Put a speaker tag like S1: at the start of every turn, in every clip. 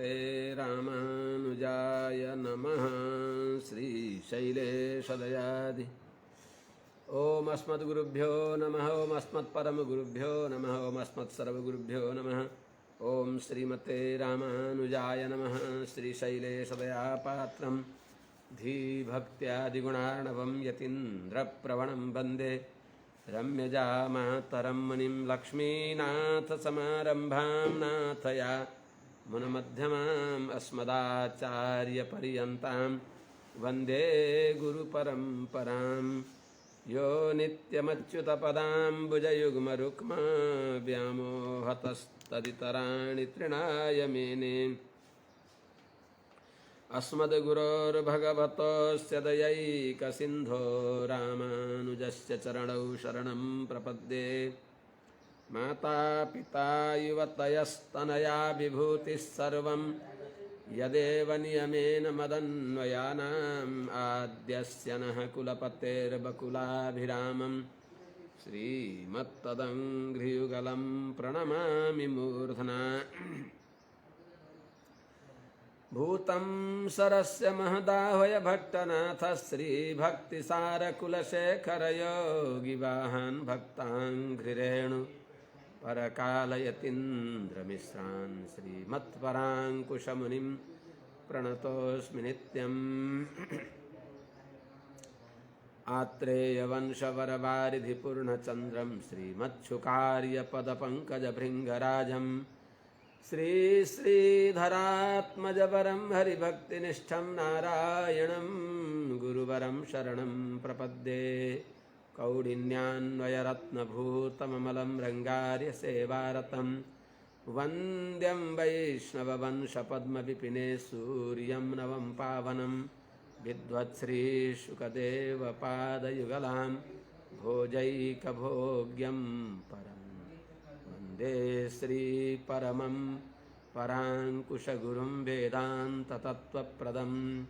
S1: श्रीमते रामानुजाय नमः। श्रीशैलेशदयादि ओम अस्मद्गुरुभ्यो नमः। ओम अस्मत्परमगुरुभ्यो नमः। ओम अस्मत्सर्वगुरुभ्यो नमः। ओम श्रीमते रामानुजाय नमः। श्रीशैलेशदयापात्रं धीभक्त्यादिगुणार्णवं यतीन्द्रप्रवणं वन्दे रम्यजामातरं मुनिं लक्ष्मीनाथसमारम्भां नाथया मुनमध्यमाम् अस्मदाचार्यपर्यन्तां वन्दे गुरुपरम्परां। यो नित्यमच्युतपदाम्बुजयुग्मरुक्मा व्यामोहतस्तदितराणि तृणाय मेने। अस्मद्गुरोर्भगवतोऽस्य दयैकसिन्धो रामानुजस्य चरणौ शरणं प्रपद्ये। मातापिता युवतयस्तनया विभूतिः सर्वं यदेव नियमेन मदन्वयानाम् आद्यस्य नः कुलपतेर्बकुलाभिरामं श्रीमत्तदङ्घ्रियुगलं प्रणमामि मूर्धना। भूतं सरस्य महदाह्वय भट्टनाथ श्रीभक्तिसारकुलशेखरयोगिवाहान् भक्ताङ्घ्रिरेणु परकालयतीन्द्रमिश्रान् श्रीमत्पराङ्कुशमुनिं प्रणतोऽस्मि नित्यम्। आत्रेयवंशवरवारिधिपूर्णचन्द्रं श्रीमच्छुकार्यपदपङ्कजभृङ्गराजं श्रीधरात्मजवरं हरिभक्तिनिष्ठं नारायणं गुरुवरं शरणं प्रपद्ये। कौडिन्यान्वयरत्नभूतममलं रङ्गार्यसेवारतं वन्द्यं वैष्णववंशपद्मविपिने सूर्यं नवं पावनं विद्वत्श्रीशुकदेवपादयुगलां भोजैकभोग्यं परं वन्दे श्रीपरमं पराङ्कुशगुरुं वेदान्ततत्त्वप्रदम्।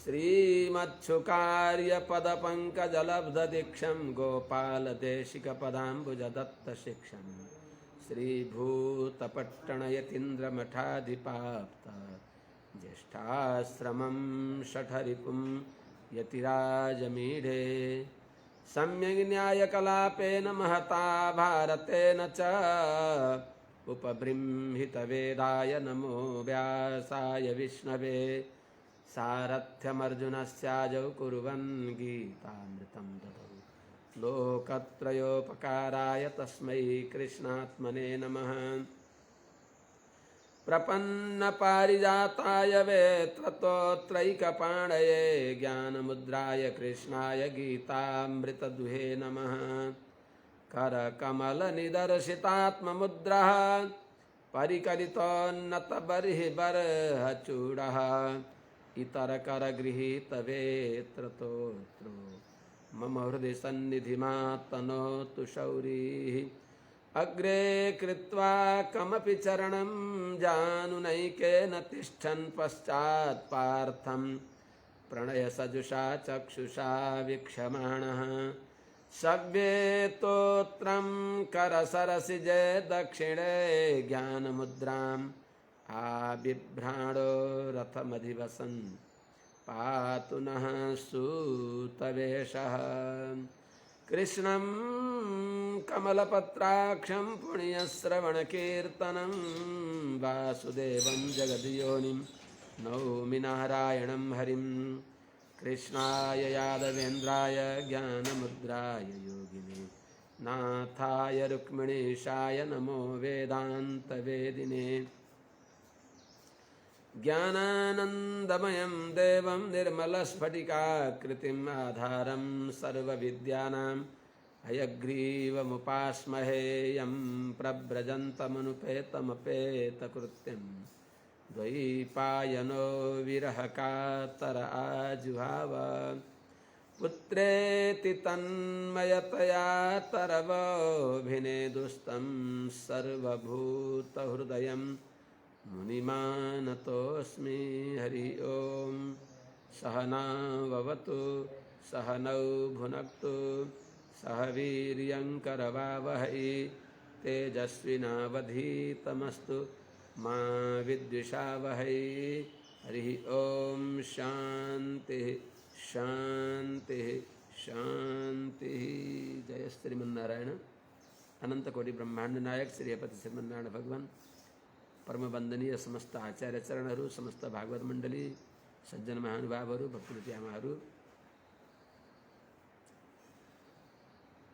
S1: श्रीमच्छुकार्यपदपङ्कजलब्धदीक्षं गोपालदेशिकपदाम्बुजदत्तशिक्षं श्रीभूतपट्टणयतीन्द्रमठाधिपाप्त ज्येष्ठाश्रमं शठरिपुं यतिराजमीढे। सम्यग् न्यायकलापेन महता भारतेन च उपबृंहितवेदाय नमो व्यासाय विष्णवे। सारथ्यमर्जुनस्याजौ कुर्वन् गीतामृतं ददौ लोकत्रयोपकाराय तस्मै कृष्णात्मने नमः। प्रपन्नपारिजाताय वेत्रतोत्रैकपाणये ज्ञानमुद्राय कृष्णाय गीतामृतदुहे नमः। करकमलनिदर्शितात्ममुद्रः परिकलितोन्नतबर्हिबर्हचूडः इतरकरगृहीतवेत्रतोत्रो मम हृदि सन्निधिमात्तनोतु शौरिः। अग्रे कृत्वा कमपि चरणं जानुनैकेन तिष्ठन् पश्चात् पार्थं प्रणयसजुषा चक्षुषा वीक्षमाणः। सव्येतोत्रं करसरसिजे दक्षिणे ज्ञानमुद्राम् आबिभ्राणो रथमधिवसन् पातु नः सूतवेषः। कृष्णं कमलपत्राक्षं पुण्यश्रवणकीर्तनं वासुदेवं जगद्योनिं नौमि नारायणं हरिं। कृष्णाय यादवेन्द्राय ज्ञानमुद्राय योगिने नाथाय रुक्मिणीशाय नमो वेदान्तवेदिने। ज्ञानानन्दमयं देवं निर्मलस्फटिकाकृतिम् आधारं सर्वविद्यानां हयग्रीवमुपास्महे। यं प्रव्रजन्तमनुपेतमपेतकृत्यं द्वैपायनो विरहकातर आजुहाव। पुत्रेति तन्मयतया तरवोऽभिनेदुस्तं सर्वभूतहृदयं मुनिमानतोऽस्मि। हरि ओम। सहनाववतु सहनौ भुनक्तु सह वीर्यं करवावहै तेजस्विनावधीतमस्तु मा विद्विषावहै। हरि ओम शांति शांति शांति। जय श्रीमन्नारायण। अनंत कोटि ब्रह्मांड नायक श्रीपति श्रीमन्नारायण भगवान, परम वंदनीय समस्त आचार्य चरणहरू, समस्त भागवत मण्डली, सज्जन महानुभावहरू, भक्तिमतीआमाहरू,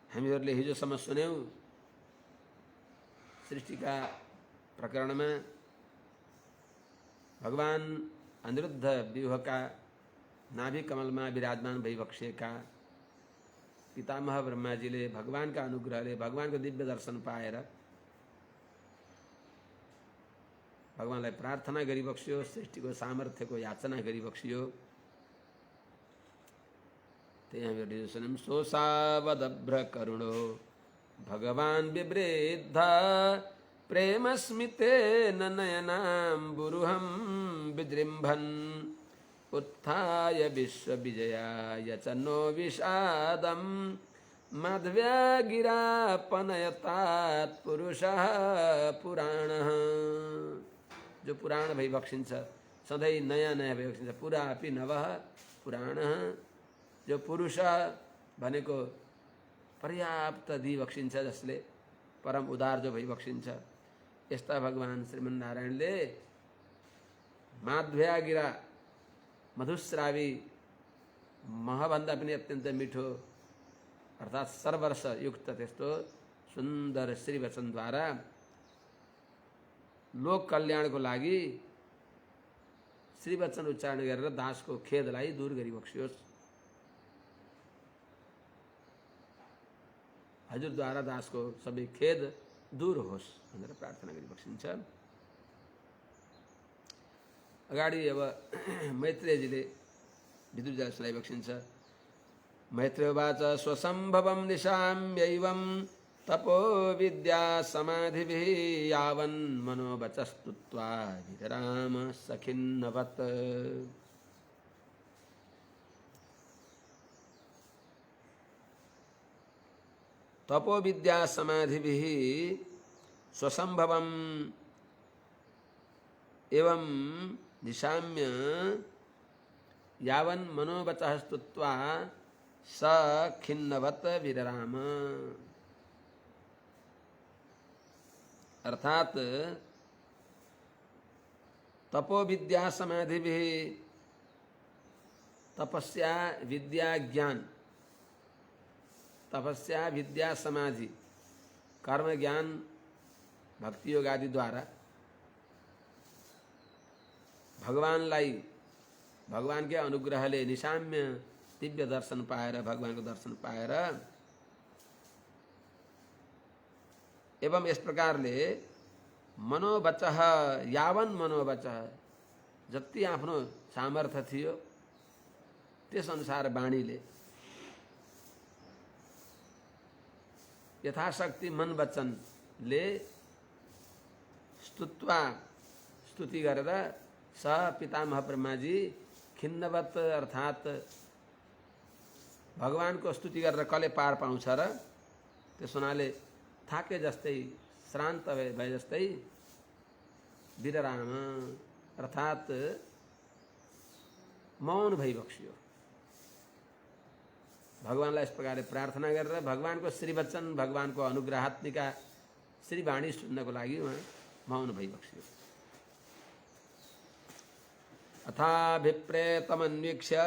S1: हामीहरूले हिजोसम्म सुन्यौं सृष्टिका प्रकरणमा भगवान अनिरुद्ध व्यूहका नाभि कमलमा विराजमान भइबक्सेका पितामह ब्रह्माजीले भगवानका अनुग्रहले भगवानको दिव्य दर्शन पाएर भगवानलाई प्रार्थना गरिबक्सियो, सृष्टिको सामर्थ्यको याचना गरिबक्सियो। त्यही हामीहरूले सुन्यौं। सोसावदभ्र करुणो भगवान विवृद्ध प्रेमस्मितेन नयनाम्बुरुहं विजृम्भन् उत्थाय विश्वविजयाय च नो विषादं माधव्यगिरापनयतात् पुरुषः पुराणः। जो पुराण भइबक्सिन्छ, सधैँ नयाँ नयाँ भइबक्सिन्छ। पुरापि नवः पुराणः। जो पुरुष भनेको पर्याप्त दिइबक्सिन्छ, जसले परम उदार जो भइबक्सिन्छ, यस्ता भगवान श्रीमन्नारायणले माध्वयागिरा मधुस्रावी महभन्दा पनि अत्यन्त मिठो अर्थात् सर्वर्ष युक्त त्यस्तो सुन्दर श्रीवचनद्वारा लोक कल्याणको लागि श्रीवचन उच्चारण गरेर दासको खेदलाई दूर गरिबक्सियोस्। हजुरद्वारा दासको सबै खेद दूर होस् भनेर प्रार्थना गरिबक्सिन्छ। अगाडि अब मैत्रेयजीले विदुरजीलाई सुनाइबक्सिन्छ। मैत्रेयवाच स्वसम्भवं निशाम्यैवं तपो विद्या समाधिभिः यावन् मनोवचस्तुत्वा विराम सखिन्नवत्। तपो विद्या समाधिभिः स्वसम्भवम् एवं निशाम्य यावन् मनोवचः स्तुत्वा स खिन्नवत् विराम। अर्थात तपो विद्या समाधिभिः, तपस्या विद्या ज्ञान, तपस्या विद्या समाधि, कर्म ज्ञान भक्ति योग आदि द्वारा भगवानलाई भगवान के अनुग्रहले निशाम्य दिव्य दर्शन पाएर, भगवानको दर्शन पाएर एवं यस प्रकारले मनोवचः यावन् मनोवचः, जति आफ्नो सामर्थ्य थियो त्यस अनुसार वाणीले यथाशक्ति मन वचनले स्तुत्वा स्तुति गरेर स पितामह ब्रह्माजी खिन्नवत अर्थात् भगवानको स्तुति गरेर कसले पार पाउँछ र, त्यस हुनाले थाके जस्तै श्रान्त भए जस्तै विराम अर्थात् मौन भइबक्सियो। भगवानलाई यस प्रकारले प्रार्थना गरेर भगवानको श्रीवचन, भगवानको अनुग्रहात्मिका श्रीवाणी सुन्नको लागि उहाँ मौन भइबक्सियो। अथाभिप्रेतमन्वीक्ष्य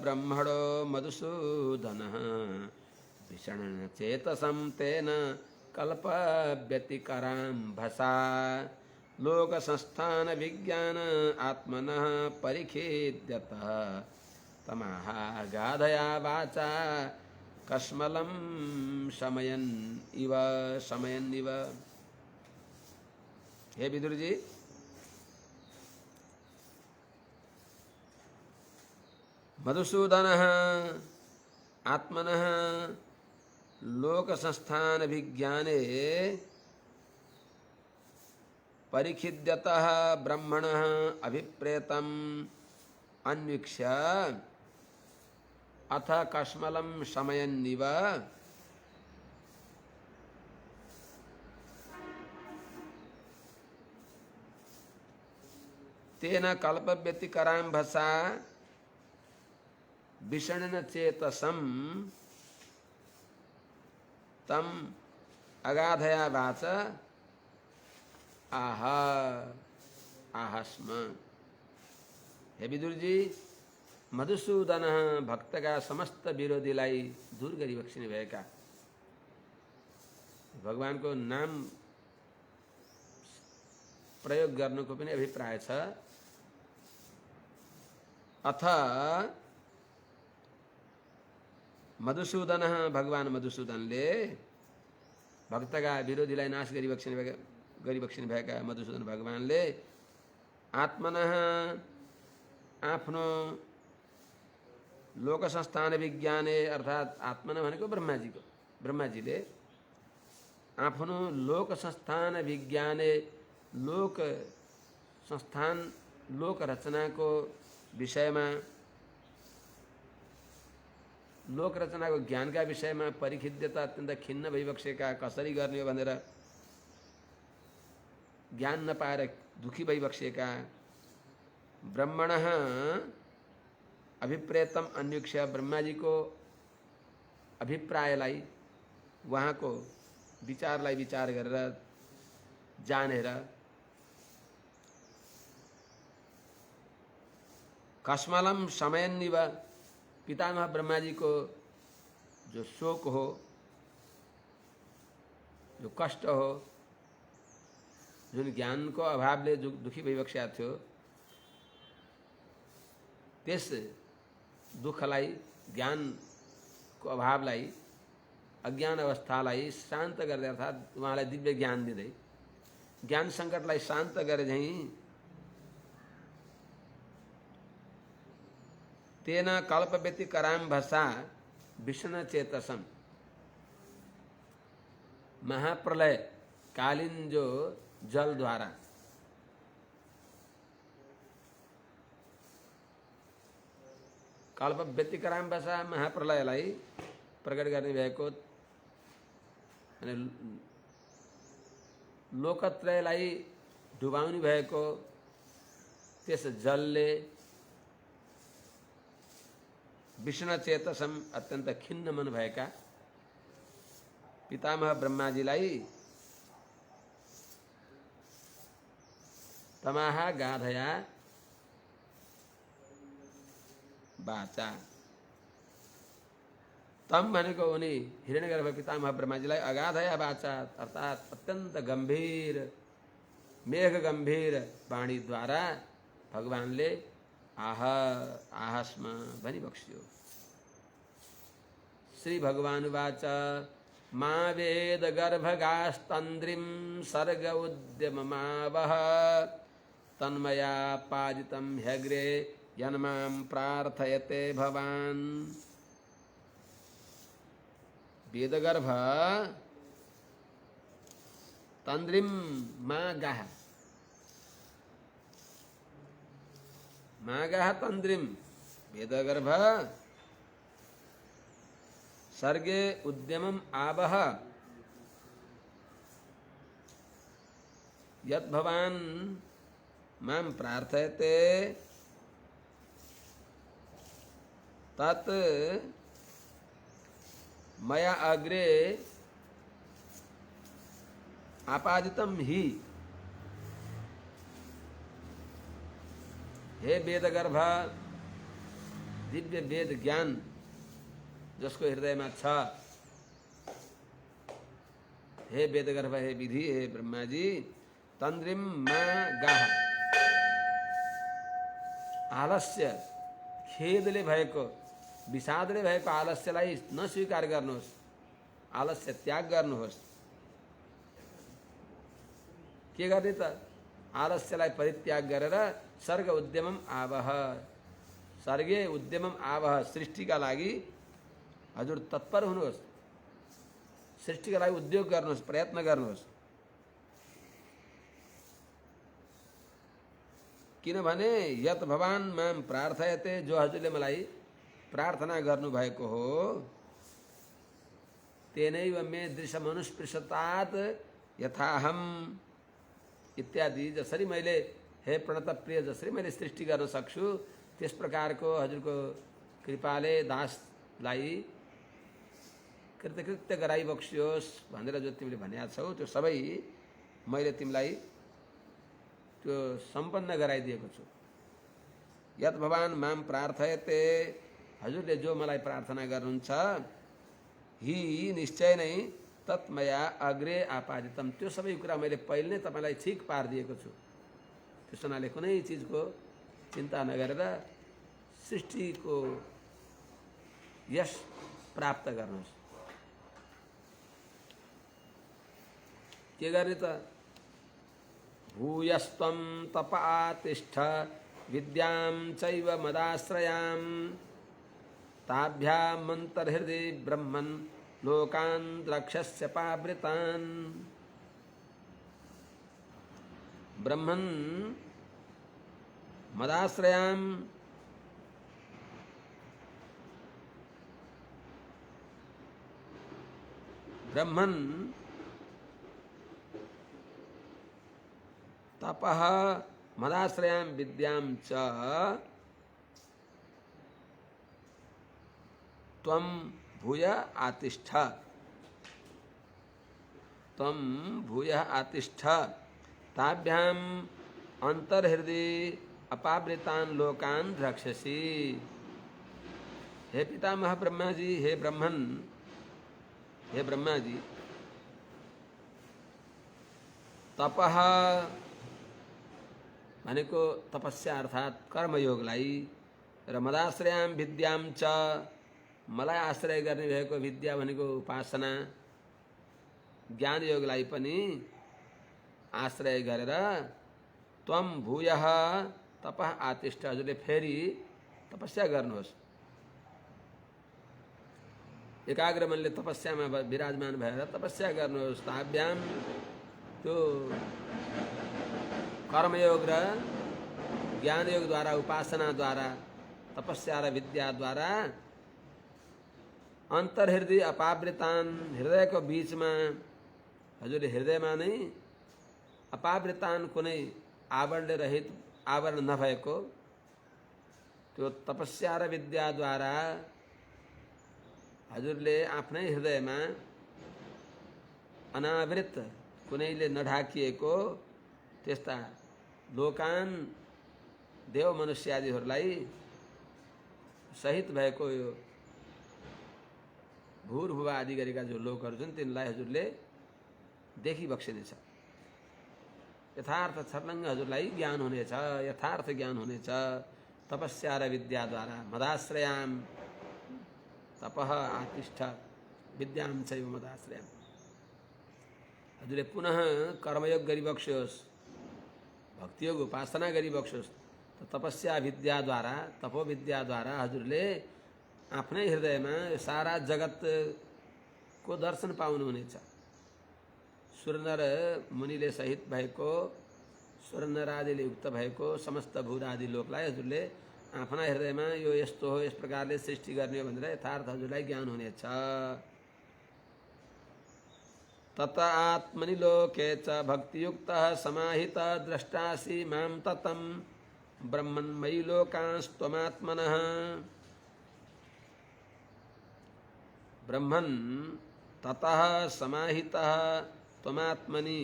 S1: ब्रह्मणो मधुसूदनः भीषणेन चेतसं तेन कल्पव्यतिकराम्भसा लोकसंस्थान विज्ञान आत्मनः परिखेद्यतः तमाह गाधया वाचा कस्मलं शमयन् इव। हे विदुर जी, मधुसूदनः आत्मनः लोक संस्थान विज्ञाने परिखिद्यतः ब्रह्मणः अभिप्रेतम् अन्वीक्ष्य अथ कस्मलं शमयन्निव। तेन कल्प व्यतिकराम्भसा विषण्ण चेतसम तम अगाधया वाच आह आहस्म। हे विदुर जी, मधुसूदन भक्त का समस्त विरोधीलाई दूर गरी बक्सिने भएका। भगवान को नाम प्रयोग गर्नुको पनि अभिप्राय छ। अथ मधुसूदन भगवान मधुसूदनले भक्तका विरोधीलाई नाश गरिबक्सिने भएका मधुसूदन भगवानले आत्मनः आफ्नो लोक संस्थान विज्ञाने अर्थात आत्मन भनेको ब्रह्माजीले आफ्नो लोक संस्थान विज्ञाने लोक संस्थान लोक रचनाको विषयमा लोक रचनाको ज्ञानका विषयमा परिखिद्यता अत्यन्त खिन्न भइबक्सेका कसरी गर्ने हो भनेर ज्ञान नपाएर दुखी भइबक्सेका ब्रह्मणः अभिप्रेतम अन्वीक्ष्य ब्रह्माजीको अभिप्रायलाई उहाँको विचारलाई विचार गरेर जानेर कस्मलम समयन्निव पितामह ब्रह्माजी को जो शोक हो, जो कष्ट हो, जुन ज्ञान को अभावले दुखी भइबक्सेका थियो त्यस दुखलाई ज्ञानको अभावलाई अज्ञान अवस्थालाई शान्त गर्दै अर्थात् उहाँलाई दिव्य ज्ञान दिँदै ज्ञान सङ्कटलाई शान्त गरे झैँ तेन कल्प व्यतिकराम्भसा विषण्ण चेतसम महाप्रलय कालीन जो जल द्वारा कल्प व्यतिकराम्भसा महाप्रलयलाई प्रकट गर्ने भएको अनि लोकत्रयलाई डुबाउने भएको त्यस जलले विष्णु चेतसम अत्यन्त खिन्न मन भएका पितामह ब्रह्माजीलाई तमाहा गाधया वाचा। तम भनेको उनी हिरण्यगर्भ पितामह ब्रह्माजीलाई अगाधया वाचा अर्थात अत्यन्त गंभीर मेघ गंभीर वाणी द्वारा भगवानले आह आहस्म भनी बक्स्यो। श्री भगवान वाच मा वेद गर्भगास्तंद्रिम सर्ग उद्यममावह तन्मया पादितं ह्यग्रे यन्मां प्रार्थयते भवान्। वेदगर्भ तंद्रिम मागाह मागाह तंद्रिम वेदगर्भ सर्गे उद्यमम आवह यत् भवान् मां प्रार्थयते तत् मया अग्रे आपादितम ही। हे वेदगर्भ दिव्य वेद ज्ञान जसको हृदयमा छ, हे वेदगर्भ हे विधि हे ब्रह्माजी तंद्रिम मा गाह आलस्य खेदले भएको विषादले भएको आलस्यलाई नस्वीकार गर्नुहोस्, आलस्य त्याग गर्नुहोस्। के गर्ने त आलस्यलाई परित्याग गरेर सर्ग उद्यमम आवह सर्गे उद्यमम आवह सृष्टिका लागि हजुर तत्पर हुनुहोस्, सृष्टिका लागि उद्योग गर्नुहोस्, प्रयत्न गर्नुहोस्। किनभने यत भवान मां प्रार्थयते जो हजुरले मलाई प्रार्थना गर्नु भएको हो तेनैव मे दृश्यमनुस्पृशतात् यथाहम इत्यादि जसरी मैले हे प्रणत प्रिय जसरी मैले सृष्टि गर्न सक्छु त्यस प्रकारको हजुरको कृपाले दासलाई कृतकृत्य गराइबक्सियोस् भनेर जो तिमीले भनेका छौ त्यो सबै मैले तिमीलाई त्यो सम्पन्न गराइदिएको छु। यत भगवान माम प्रार्थयते हजुरले जो मलाई प्रार्थना गर्नुहुन्छ हि निश्चय नै तत्मया अग्रे आपादितम त्यो सबै कुरा मैले पहिले नै तपाईँलाई ठिक पारिदिएको छु। त्यस हुनाले कुनै चिजको चिन्ता नगरेर सृष्टिको यश प्राप्त गर्नुहोस्। के गर्ने त भूयस्त्वं तप आतिष्ठ विद्यां चैव मदाश्रयां ताभ्यामन्तर्हृदि ब्रह्मन् लोकान् द्रक्ष्यस्य पावृतान्। ब्रह्मन् मदाश्रयां ब्रह्मन् तपः मदाश्रयां विद्यां च त्वं भूय आतिष्ठ त्वं भूय आतिष्ठ ताभ्याम अंतर्हृदि अपावृतान् लोकान् द्रक्ष्यसि। हे पितामह ब्रह्मा जी, हे ब्रह्मन, हे ब्रह्मा जी, तपः भनेको तपस्या अर्थात कर्मयोगलाई र मदाश्रयां विद्यां च मलाई आश्रय गर्ने भएको विद्या भनेको उपासना ज्ञान योगलाई पनि आश्रय गरेर त्वं भूयः तपः आतिष्ठ हजुरले फेरि तपस्या गर्नुहोस्। एकाग्र मनले तपस्यामा विराजमान भएर तपस्या गर्नुहोस्। ताभ्याम त्यो कर्मयोग र ज्ञानयोगद्वारा उपासनाद्वारा तपस्या र विद्याद्वारा अन्तर्हृदय अपावृतान हृदयको बीचमा हजुरले हृदयमा नै अपावृतान कुनै आवरण रहित आवरण नभएको त्यो तपस्या र विद्याद्वारा हजुरले आफ्नै हृदयमा अनावृत कुनैले नढाकिएको त्यस्ता लोकान देव मनुष्य आदिहरूलाई सहित भएको यो भूर्भुवा आदि गरेका जो लोकहरू छन् तिनलाई हजुरले देखिबक्सिनेछ। यथार्थ छर्लङ्ग हजुरलाई ज्ञान हुनेछ, यथार्थ ज्ञान हुनेछ तपस्या र विद्याद्वारा। मदाश्रयां तपः आतिष्ठ विद्यां चैव मदाश्रयां हजुरले पुनः कर्मयोग गरिबक्स्योस्, भक्तियोग उपासना गरिबक्स्योस्। तो तपस्या विद्याद्वारा तपो विद्याद्वारा हजुरले आफ्नै हृदयमा सारा जगतको दर्शन पाउनुहुनेछ। सुरनर मुनिले सहित भएको सुरनर आदिले युक्त भएको समस्त भूत आदि लोकलाई हजुरले आफ्ना हृदयमा यो यस्तो हो यस प्रकारले सृष्टि गर्ने हो भनेर यथार्थ हजुरलाई ज्ञान हुनेछ। तत आत्मनि लोके च भक्तियुक्तः समाहितः द्रष्टासि मां ततं ब्रह्मन्मयि लोकांस्त्वमात्मनः। ब्रह्मन् ततः समाहितः त्वमात्मनि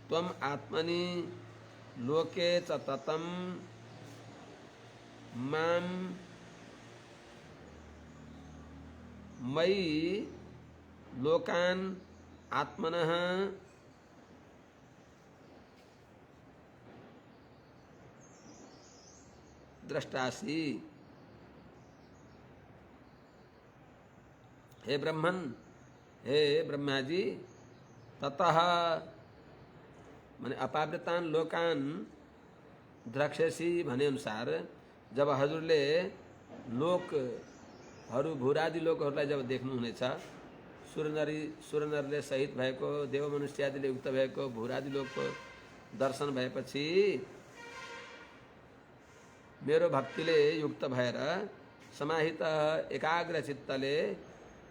S1: त्वम् आत्मनि लोके च ततं मां मयि लोकान् आत्मनः द्रष्टासि। हे ब्रह्मन, हे ब्रह्मा जी, ततः माने अपावृतान लोकान द्रक्ष्यसि भने अनुसार जब हजुरले लोकहरू भूरादि लोकहरूलाई जब देख्नुहुनेछ, सुरनरले सहित भएको देव मनुष्य आदिले युक्त भएको भूरादि लोकको दर्शन भएपछि मेरो भक्तिले युक्त भएर समाहित एकाग्र चित्तले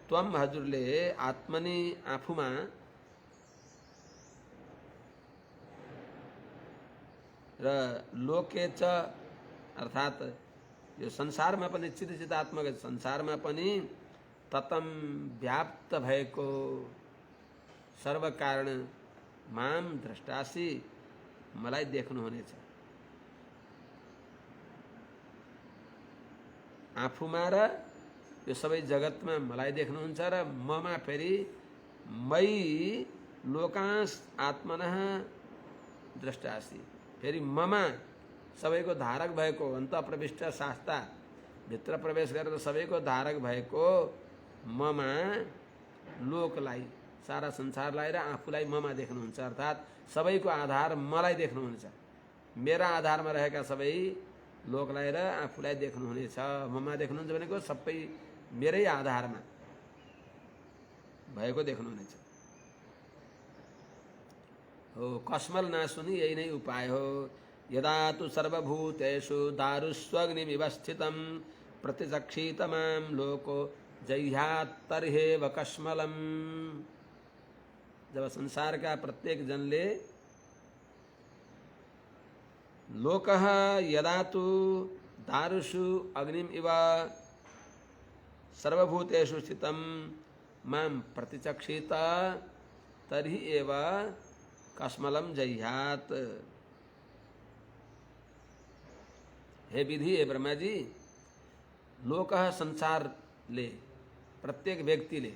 S1: त्वम हजुरले आत्मनि आफूमा र लोके च अर्थात् यो संसारमा पनि चिदात्मक संसारमा पनि ततम व्याप्त भएको सर्वकारण माम द्रष्टासी मलाई देख्नुहुनेछ। आफूमा र यो सबै जगतमा मलाई देख्नुहुन्छ र ममा फेरि मयि लोकांश आत्मनः द्रष्टासी फेरि ममा सबैको धारक भएको अन्त प्रविष्ट शास्ता भित्र प्रवेश गरेर सबैको धारक भएको ममा लोकलाई सारा संसारलाई र आफूलाई ममा देख्नुहुन्छ। अर्थात् सबैको आधार मलाई देख्नुहुन्छ। मेरा आधारमा रहेका सबै लोकलाई र आफूलाई देख्नुहुनेछ। ममा देख्नुहुन्छ भनेको सबै मेरै आधारमा भएको देख्नुहुनेछ। हो कस्मल नासुनि यही नै उपाय हो। यदा तु सर्वभूतेषु दारुस्वग्निमिव स्थितं प्रतिचक्षित मां लोको जह्यात् तर्हेव कस्मलम्। जब संसार का प्रत्येक जनले लोकः यदा तु दारुषु अग्निम इव सर्वभूतेषु स्थितं मां प्रतिचक्षित तर्हि एव कस्मलं जह्यात्। हे विधि, हे ब्रह्मा जी, लोकः संसारले प्रत्येक व्यक्तिले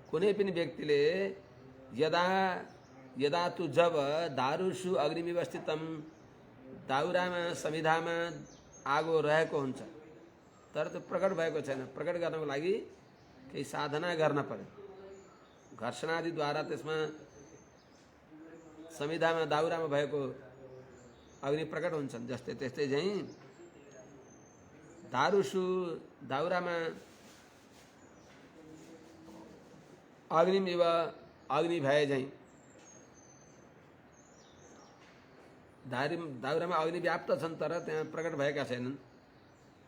S1: कुनै पनि व्यक्तिले यदा यदा तु जब दारुषु अग्निमिव स्थितं दाउरामा समिधामा आगो रहेको हुन्छ तर त्यो प्रकट भएको छैन। प्रकट गर्नको लागि केही साधना गर्न पर्यो। घर्षणादिद्वारा त्यसमा समिधामा दाउरामा भएको अग्नि प्रकट हुन्छन्। जस्तै त्यस्तै झैँ दारुषु दाउरामा अग्निमिव अग्नि भए झैँ दाउरामा अग्नि व्याप्त छन् तर त्यहाँ प्रकट भएका छैनन्।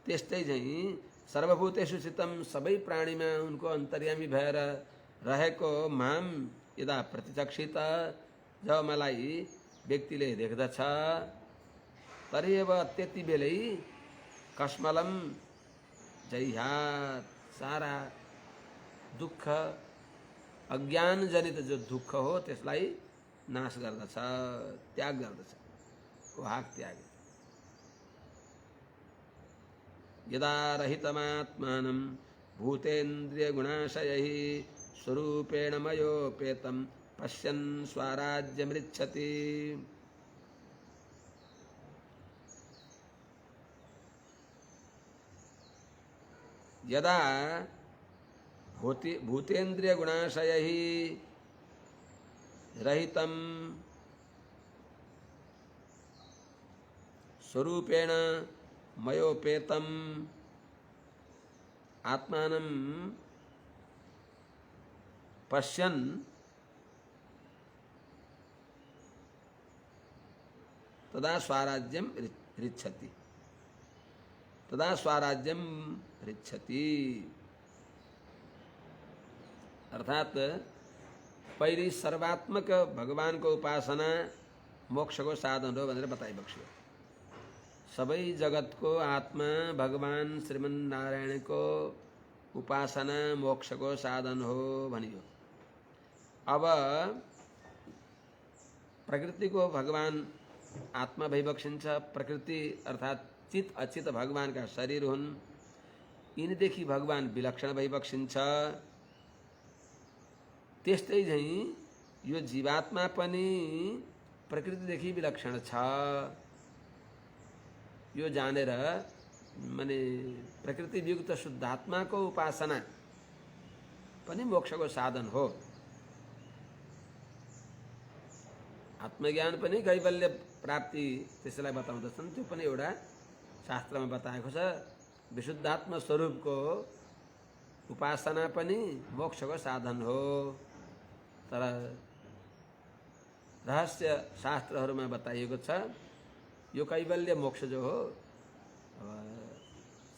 S1: त्यस्तै झैँ सर्वभूतेषु स्थितं सबै प्राणीमा उनको अन्तर्यामी भएर रहेको माम यदा प्रतिचक्षित जब मलाई व्यक्तिले देख्दछ तर्हि अब त्यति बेलै कस्मलम जह्यात् सारा दुःख अज्ञान जनित जो दुःख हो त्यसलाई नाश गर्दछ, त्याग गर्दछ। वाक त्याग। यदा रहितमात्मानं भूतेन्द्रिय गुणाशयैः स्वरूपेण मयोपेतं पश्यन् स्वराज्यमृच्छति। यदा भूतेन्द्रिय गुणाशयैः रहितं स्वरूपेण मयोपेतं आत्मानं पश्यन् तदा स्वराज्यम ऋच्छति। तदा स्वराज्यम ऋच्छति अर्थात पहली सर्वात्मक भगवान को उपासना मोक्ष को साधन हो भनेर बताइबक्स्यो। सबै जगत को आत्मा भगवान श्रीमन नारायण को उपासना मोक्ष को साधन हो भनियो। अब प्रकृति को भगवान आत्मा भइबक्सिन्छ। प्रकृति अर्थात चित अचित भगवान का शरीर हुन्। यिनीदेखि भगवान विलक्षण भइबक्सिन्छ। त्यस्तै झैं यो जीवात्मा पनि प्रकृतिदेखि विलक्षण छ। यो जानेर माने प्रकृति युक्त शुद्धात्मा को उपासना पनि मोक्ष को साधन हो। आत्मज्ञान पनि कैवल्य प्राप्ति त्यसलाई बताउँदछन्। त्यो पनि एउटा शास्त्रमा बताएको छ। विशुद्धात्मा स्वरूप को उपासना पनि मोक्ष को साधन हो। तर रहस्य शास्त्रहरूमा बताइएको छ यो कैवल्य मोक्ष जो हो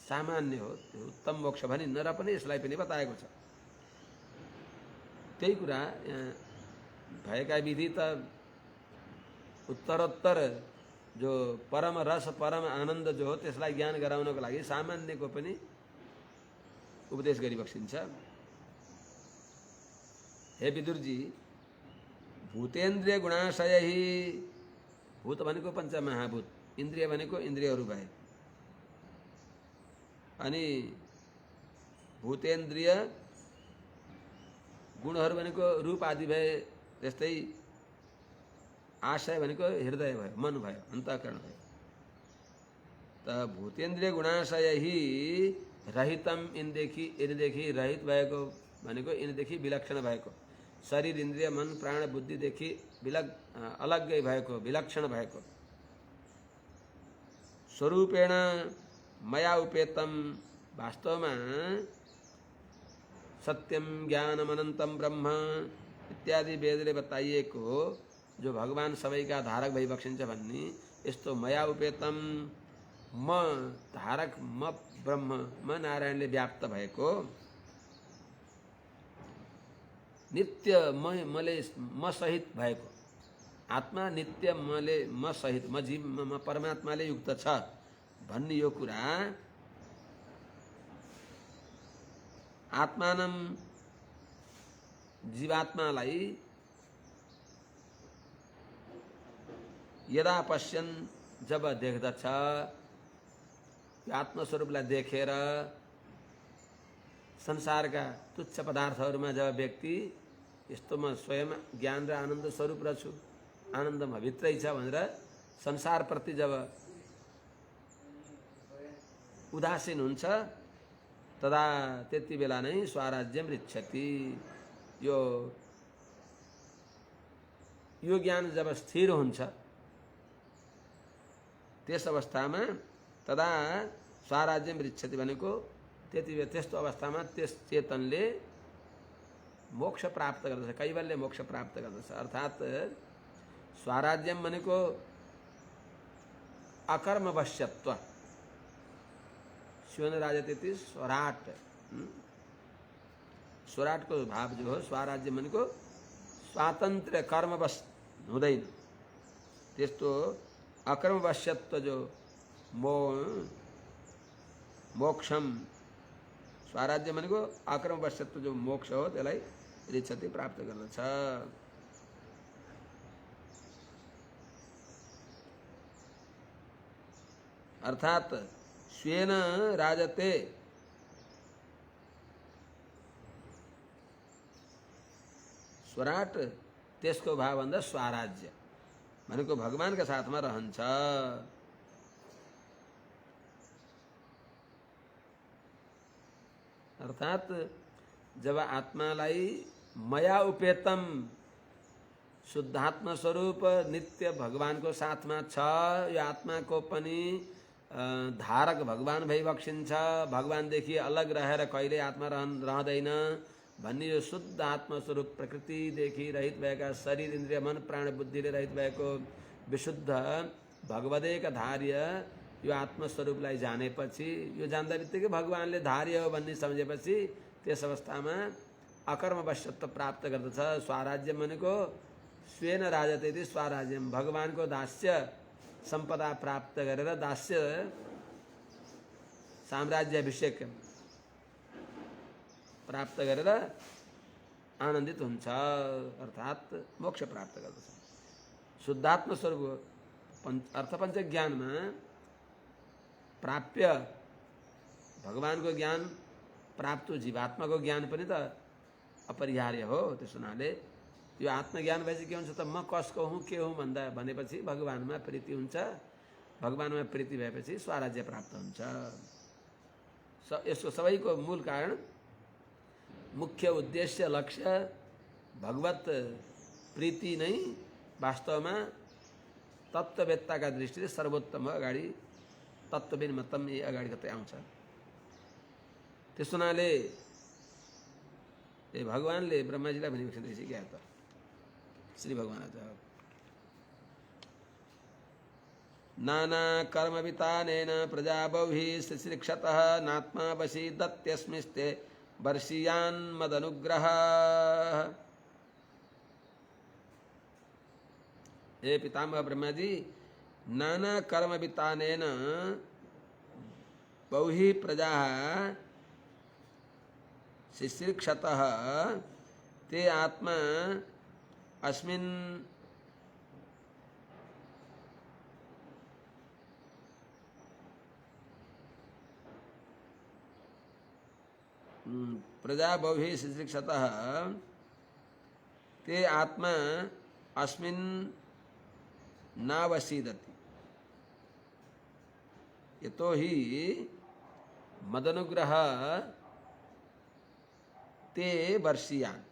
S1: सामान्य हो, त्यो उत्तम मोक्ष भनिन्न र पनि यसलाई पनि बताएको छ। त्यही कुरा यहाँ भएका विधि त उत्तरोत्तर जो परम रस परम आनन्द जो हो त्यसलाई ज्ञान गराउनको लागि सामान्यको पनि उपदेश गरिबक्सिन्छ। हे विदुरजी, भूतेन्द्रिय गुणाशय ही, भूत भनेको पञ्चमहाभूत, इन्द्रिय भनेको इन्द्रियहरू भए, अनि भूतेन्द्रिय गुणहरू भनेको रूप आदि भए, त्यस्तै आशय भनेको हृदय भयो, मन भयो, अन्तःकरण भयो। त भूतेन्द्रिय गुणाशय ही रहितम, यिनदेखि रहित भएको भनेको यिनदेखि विलक्षण भएको, शरीर इन्द्रिय मन प्राण बुद्धिदेखि अलग्गै भएको, विलक्षण भएको, स्वरूपेण मया उपेतम, वास्तवमा सत्यम ज्ञानम अनंतम ब्रह्म इत्यादि वेदले बताइएको जो भगवान सबैका धारक भइबक्सिन्छ भन्ने, यस्तो मया उपेतम, म धारक, म ब्रह्म, म नारायणले व्याप्त भएको, नित्य मले म सहित भएको आत्मा, नित्य मले म सहित, म जीव म परमात्माले युक्त छ भन्ने यो कुरा आत्मानम, जीवात्मालाई यदा पश्यन्, जब देख्दछ, आत्मस्वरूपलाई देखेर संसारका तुच्छ पदार्थहरूमा जब व्यक्ति यस्तो म स्वयं ज्ञान र आनन्द स्वरूप रहेछु, आनन्दमा भित्रै छ भनेर संसारप्रति जब उदासीन हुन्छ, तदा त्यति बेला नै स्वराज्यम रिच्छति। यो ज्ञान जब स्थिर हुन्छ त्यस अवस्थामा तदा स्वराज्यम रिच्छति भनेको त्यस्तो अवस्थामा त्यस चेतनले मोक्ष प्राप्त गर्दछ, कैवल्य मोक्ष प्राप्त गर्दछ। अर्थात् स्वराज्यम भनेको अकर्मवश्यत्व, स्वेन राजते स्वराट, स्वराट को भाव जो हो, स्वराज्य भनेको स्वातन्त्र्य, कर्मवश हुँदैन, त्यस्तो अकर्मवश्यत्व जो मोक्षम, स्वराज्य भनेको अकर्मवश्यत्व जो मोक्ष हो त्यसलाई रिच्छति प्राप्त गर्दछ। अर्थात् स्वेन राजते, स्वराट त्यसको भाव भन्दा स्वराज्य भनेको भगवानका साथमा रहन्छ। अर्थात् जब आत्मालाई मया उपेतम, शुद्धात्मा स्वरूप नित्य भगवानको साथमा छ, यो आत्माको पनि धारक भगवान भइबक्सिन्छ, भगवानदेखि अलग रहेर कहिले आत्मा रहँदैन भन्ने यो शुद्ध आत्मस्वरूप प्रकृतिदेखि रहित भएका शरीर इन्द्रिय मन प्राण बुद्धिले रहित भएको विशुद्ध भगवदेक धार्य यो आत्मस्वरूपलाई जानेपछि, यो जान्दा बित्तिकै भगवानले धार्य हो भन्ने सम्झेपछि त्यस अवस्थामा अकर्मवश्यत्व प्राप्त गर्दछ। स्वराज्य भनेको स्वेन राजते स्वराज्यम, भगवानको दास्य सम्पदा प्राप्त गरेर दास्य साम्राज्याभिषेक प्राप्त गरेर आनन्दित हुन्छ, अर्थात् मोक्ष प्राप्त गर्दछ। शुद्धात्म स्वरूप अर्थपञ्च ज्ञानमा प्राप्य भगवानको ज्ञान प्राप्त जीवात्माको ज्ञान पनि त अपरिहार्य हो। त्यस हुनाले यो आत्मज्ञान भएपछि के हुन्छ त, म कसको हुँ के हुँ भनेपछि भगवानमा प्रीति हुन्छ, भगवानमा प्रीति भएपछि स्वराज्य प्राप्त हुन्छ। यसको सबैको मूल कारण, मुख्य उद्देश्य लक्ष्य भगवत प्रीति नै वास्तवमा तत्त्ववेत्ताका दृष्टिले सर्वोत्तम अगाडि तत्त्वविन मतम यही अगाडि कतै आउँछ। त्यस हुनाले भगवानले ब्रह्माजीलाई भनिबक्सिँदैछ क्या त, श्री भगवान नाना कर्म वितानेन प्रजा बहुहि शिक्षतः नात्मा वशी दत्यस्मिस्ते वर्षीयान् मदनुग्रह। हे पितामह ब्रह्मा जी, नाना कर्म वितानेन बहुहि प्रजा शिशिक्षतः ते आत्मा अस्मिन् प्रजा बहुहि शिशिक्षतः ते आत्मा अस्मिन् नावसीदति यतो हि मदनुग्रह ते वर्षीयान्।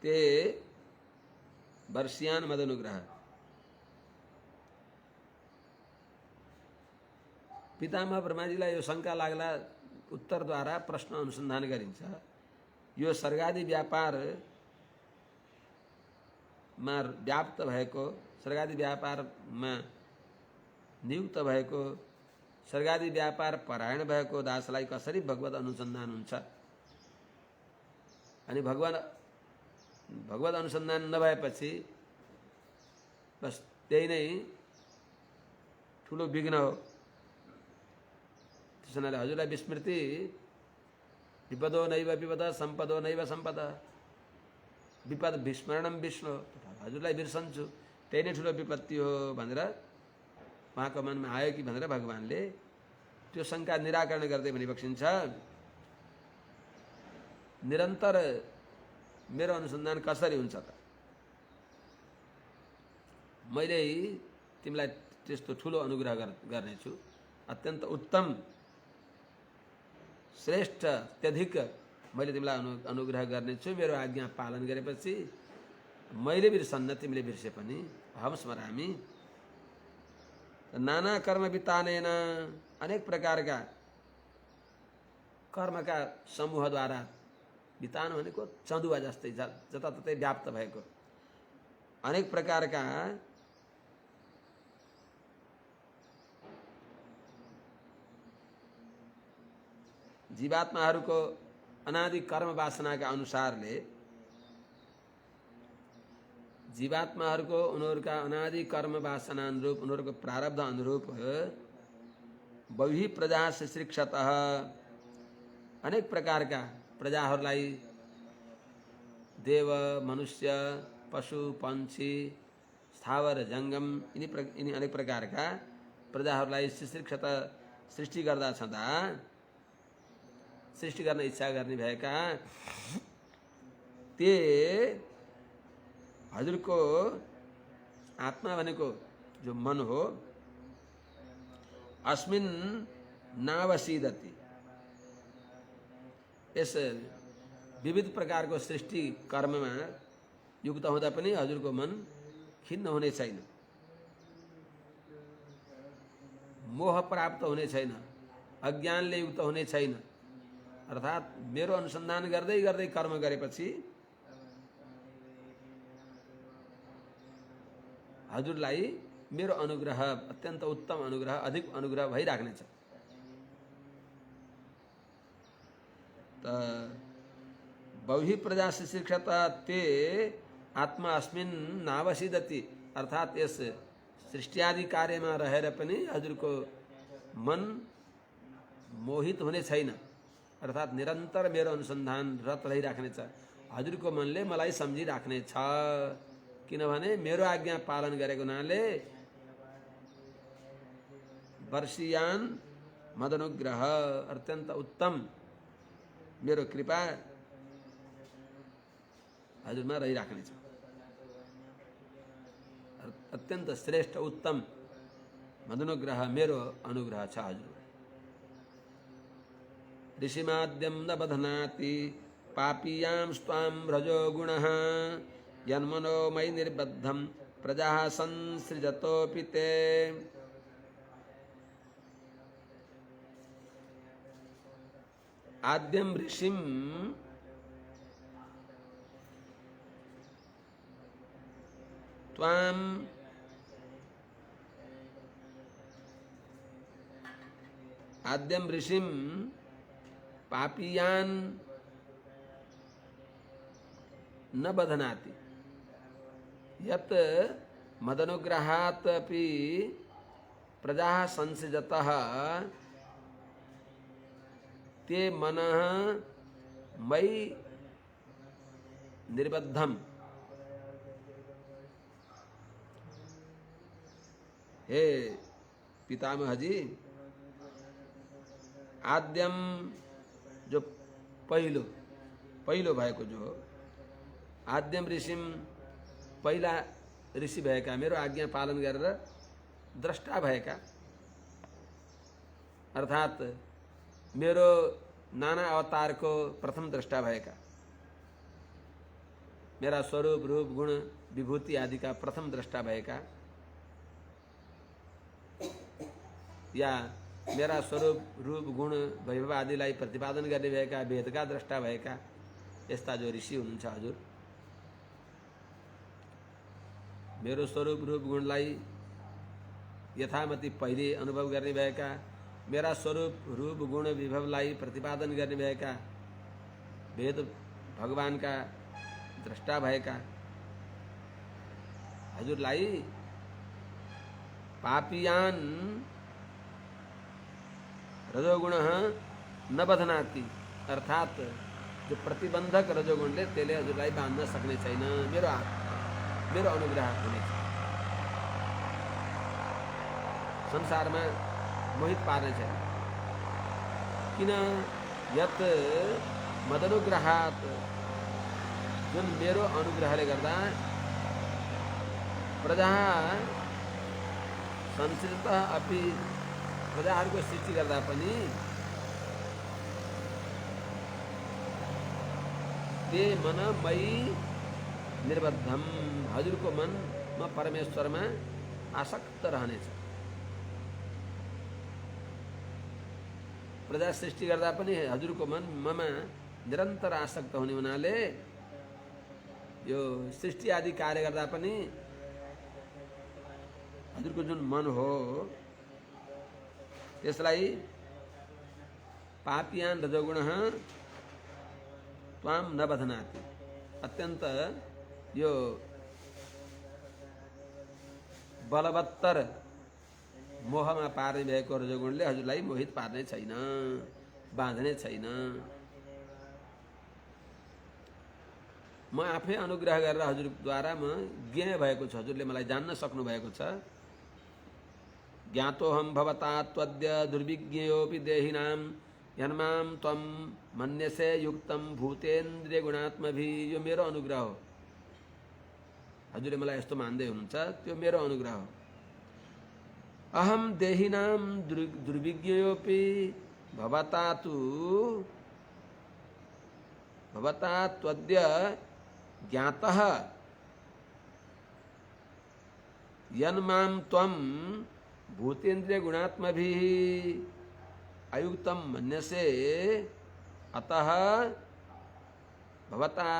S1: ते वर्षीयान् मदनुग्रह। पितामह ब्रह्माजीलाई यो शङ्का लाग्ला उत्तरद्वारा प्रश्न अनुसन्धान गरिन्छ। यो स्वर्गादि व्यापारमा व्याप्त भएको, स्वर्गादि व्यापारमा नियुक्त भएको, स्वर्गादि व्यापार परायण भएको दासलाई कसरी भगवत अनुसन्धान हुन्छ? अनि भगवत अनुसन्धान नभएपछि बस त्यही नै ठुलो विघ्न हो। त्यस हुनाले हजुरलाई विस्मृति, विपदो नैव विपद सम्पदो नैव सम्पद, विपद विस्मरणम विष्णु, हजुरलाई बिर्सन्छु त्यही नै ठुलो विपत्ति हो भनेर उहाँको मनमा आयो कि भनेर भगवानले त्यो शङ्का निराकरण गर्दै भनी बक्सिन्छ। निरन्तर मेरो अनुसन्धान कसरी हुन्छ त? मैले तिमीलाई त्यस्तो ठुलो अनुग्रह गर्नेछु, अत्यन्त उत्तम श्रेष्ठ अत्यधिक मैले तिमीलाई अनुग्रह गर्नेछु। मेरो आज्ञा पालन गरेपछि मैले बिर्सन्न, तिमीले बिर्से पनि अहम स्मरामि। नाना कर्म वितानेन, अनेक प्रकारका कर्मका समूहद्वारा, वितान भनेको चँदुवा जस्तै जताततै व्याप्त भएको अनेक प्रकारका जीवात्माहरूको अनादि कर्म वासनाका अनुसारले, जीवात्माहरूको उनीहरूका अनादि कर्म वासना अनुरूप, उनीहरूको प्रारब्ध अनुरूप बहु प्रजा शिशिक्षतः, अनेक प्रकारका प्रजाहरूलाई, देव मनुष्य पशु पक्षी स्थावर जङ्गम यिनी अनेक प्रकारका प्रजाहरूलाई शिशिक्षत सृष्टि गर्दा छँदा, सृष्टि गर्न इच्छा गर्ने भएका ते हजुरको आत्मा भनेको जो मन हो, अस्मिन् नावसीदति, यस विविध प्रकारको सृष्टि कर्ममा युक्त हुँदा पनि हजुरको मन खिन्न हुने छैन, मोह प्राप्त हुने छैन, अज्ञानले युक्त हुने छैन। अर्थात् मेरो अनुसन्धान गर्दै गर्दै कर्म गरेपछि हजुरलाई मेरो अनुग्रह, अत्यन्त उत्तम अनुग्रह, अधिक अनुग्रह भइराख्नेछ। त बहु प्रजा शिशिक्षत ते आत्मा अस्मिन् नावसीदति, अर्थात् यस सृष्टियादि कार्यमा रहेर पनि हजुरको मन मोहित हुने छैन, अर्थात् निरन्तर मेरो अनुसन्धान रत रहिराख्नेछ। हजुरको मनले मलाई सम्झिराख्नेछ, किनभने मेरो आज्ञा पालन गरेको हुनाले वर्षीयान मदनुग्रह, अत्यन्त उत्तम मेरो कृपा हजुरमा रहिराख्नेछ। अत्यन्त श्रेष्ठ उत्तम मदनुग्रह मेरो अनुग्रह छ हजुर। ऋषिमाद्यं न बध्नाति पापीयां स्वां रजो गुणः, यन्मनो मयि निर्बद्धं प्रजाः संसृजतोऽपि ते। आद्यं ऋषिं त्वां आद्यम ऋषिम पापियान न बधनाति यत मदनुग्रहात् अपि प्रजा संसृजतः ते मनः मयि निर्बद्धम। हे पितामह जी, आद्यम जो पहिलो भएको जो आद्यम ऋषिम पहिला ऋषि भएका, मेरो आज्ञा पालन गरेर द्रष्टा भएका, अर्थात मेरो नाना अवतारको प्रथम द्रष्टा भएका, मेरा स्वरूप रूप गुण विभूति आदि का प्रथम द्रष्टा भएका, या मेरा स्वरूप रूप गुण वैभव आदिलाई प्रतिपादन गर्ने भएका वेदका द्रष्टा भएका यस्ता जो ऋषि हुनुहुन्छ हजुर, मेरो स्वरूप रूप गुणलाई यथामति पहिले अनुभव गर्ने भएका, मेरा स्वरूप रूप गुण विभवलाई प्रतिपादन गर्ने भएका वेद भगवानका द्रष्टा भएका हजुरलाई पापियान रजोगुण न बधनाति, अर्थात जो प्रतिबन्धक रजोगुणले त्यसले हजुरलाई बाँध्न सक्ने छैन, मेरो अनुग्रह हुनेछ, संसारमा मोहित पार्ने छैन। किन यत मदनुग्रहात्, जुन मेरो अनुग्रहले गर्दा प्रजा संसृत अपि, प्रजाहरूको सृष्टि गर्दा पनि ते मन मयि निर्बद्धम, हजुरको मन म परमेश्वरमा आसक्त रहनेछ। प्रजा सृष्टि गर्दा पनि हजुरको मन ममा निरन्तर आसक्त हुने हुनाले यो सृष्टि आदि कार्य गर्दा पनि हजुरको जुन मन हो त्यसलाई पापियान रजोगुण त्वाम न बधनाति, अत्यन्त यो बलवत्तर मोहमा पार्ने भएको रजोगुणले हजुरलाई मोहित पार्ने छैन, बाँध्ने छैन। म आफै अनुग्रह गरेर हजुरद्वारा म ज्ञेय भएको छु, हजुरले मलाई जान्न सक्नु भएको छ। ज्ञातोहम भवता त्वद्य दुर्विज्ञयोपि देहिनां यन्मां त्वं मन्यसे युक्तं भूतेन्द्रिय गुणात्मभि, यो मेरो अनुग्रह हो। हजुरले मलाई यस्तो मान्दै हुनुहुन्छ, त्यो मेरो अनुग्रह हो। अहम देहिनां दुर्विज्ञयोपि भवता त्वद्य ज्ञातः यन्मां त्वं भूतेन्द्रिय गुणात्मभिः अयुक्तं मन्यसे, अतः भवता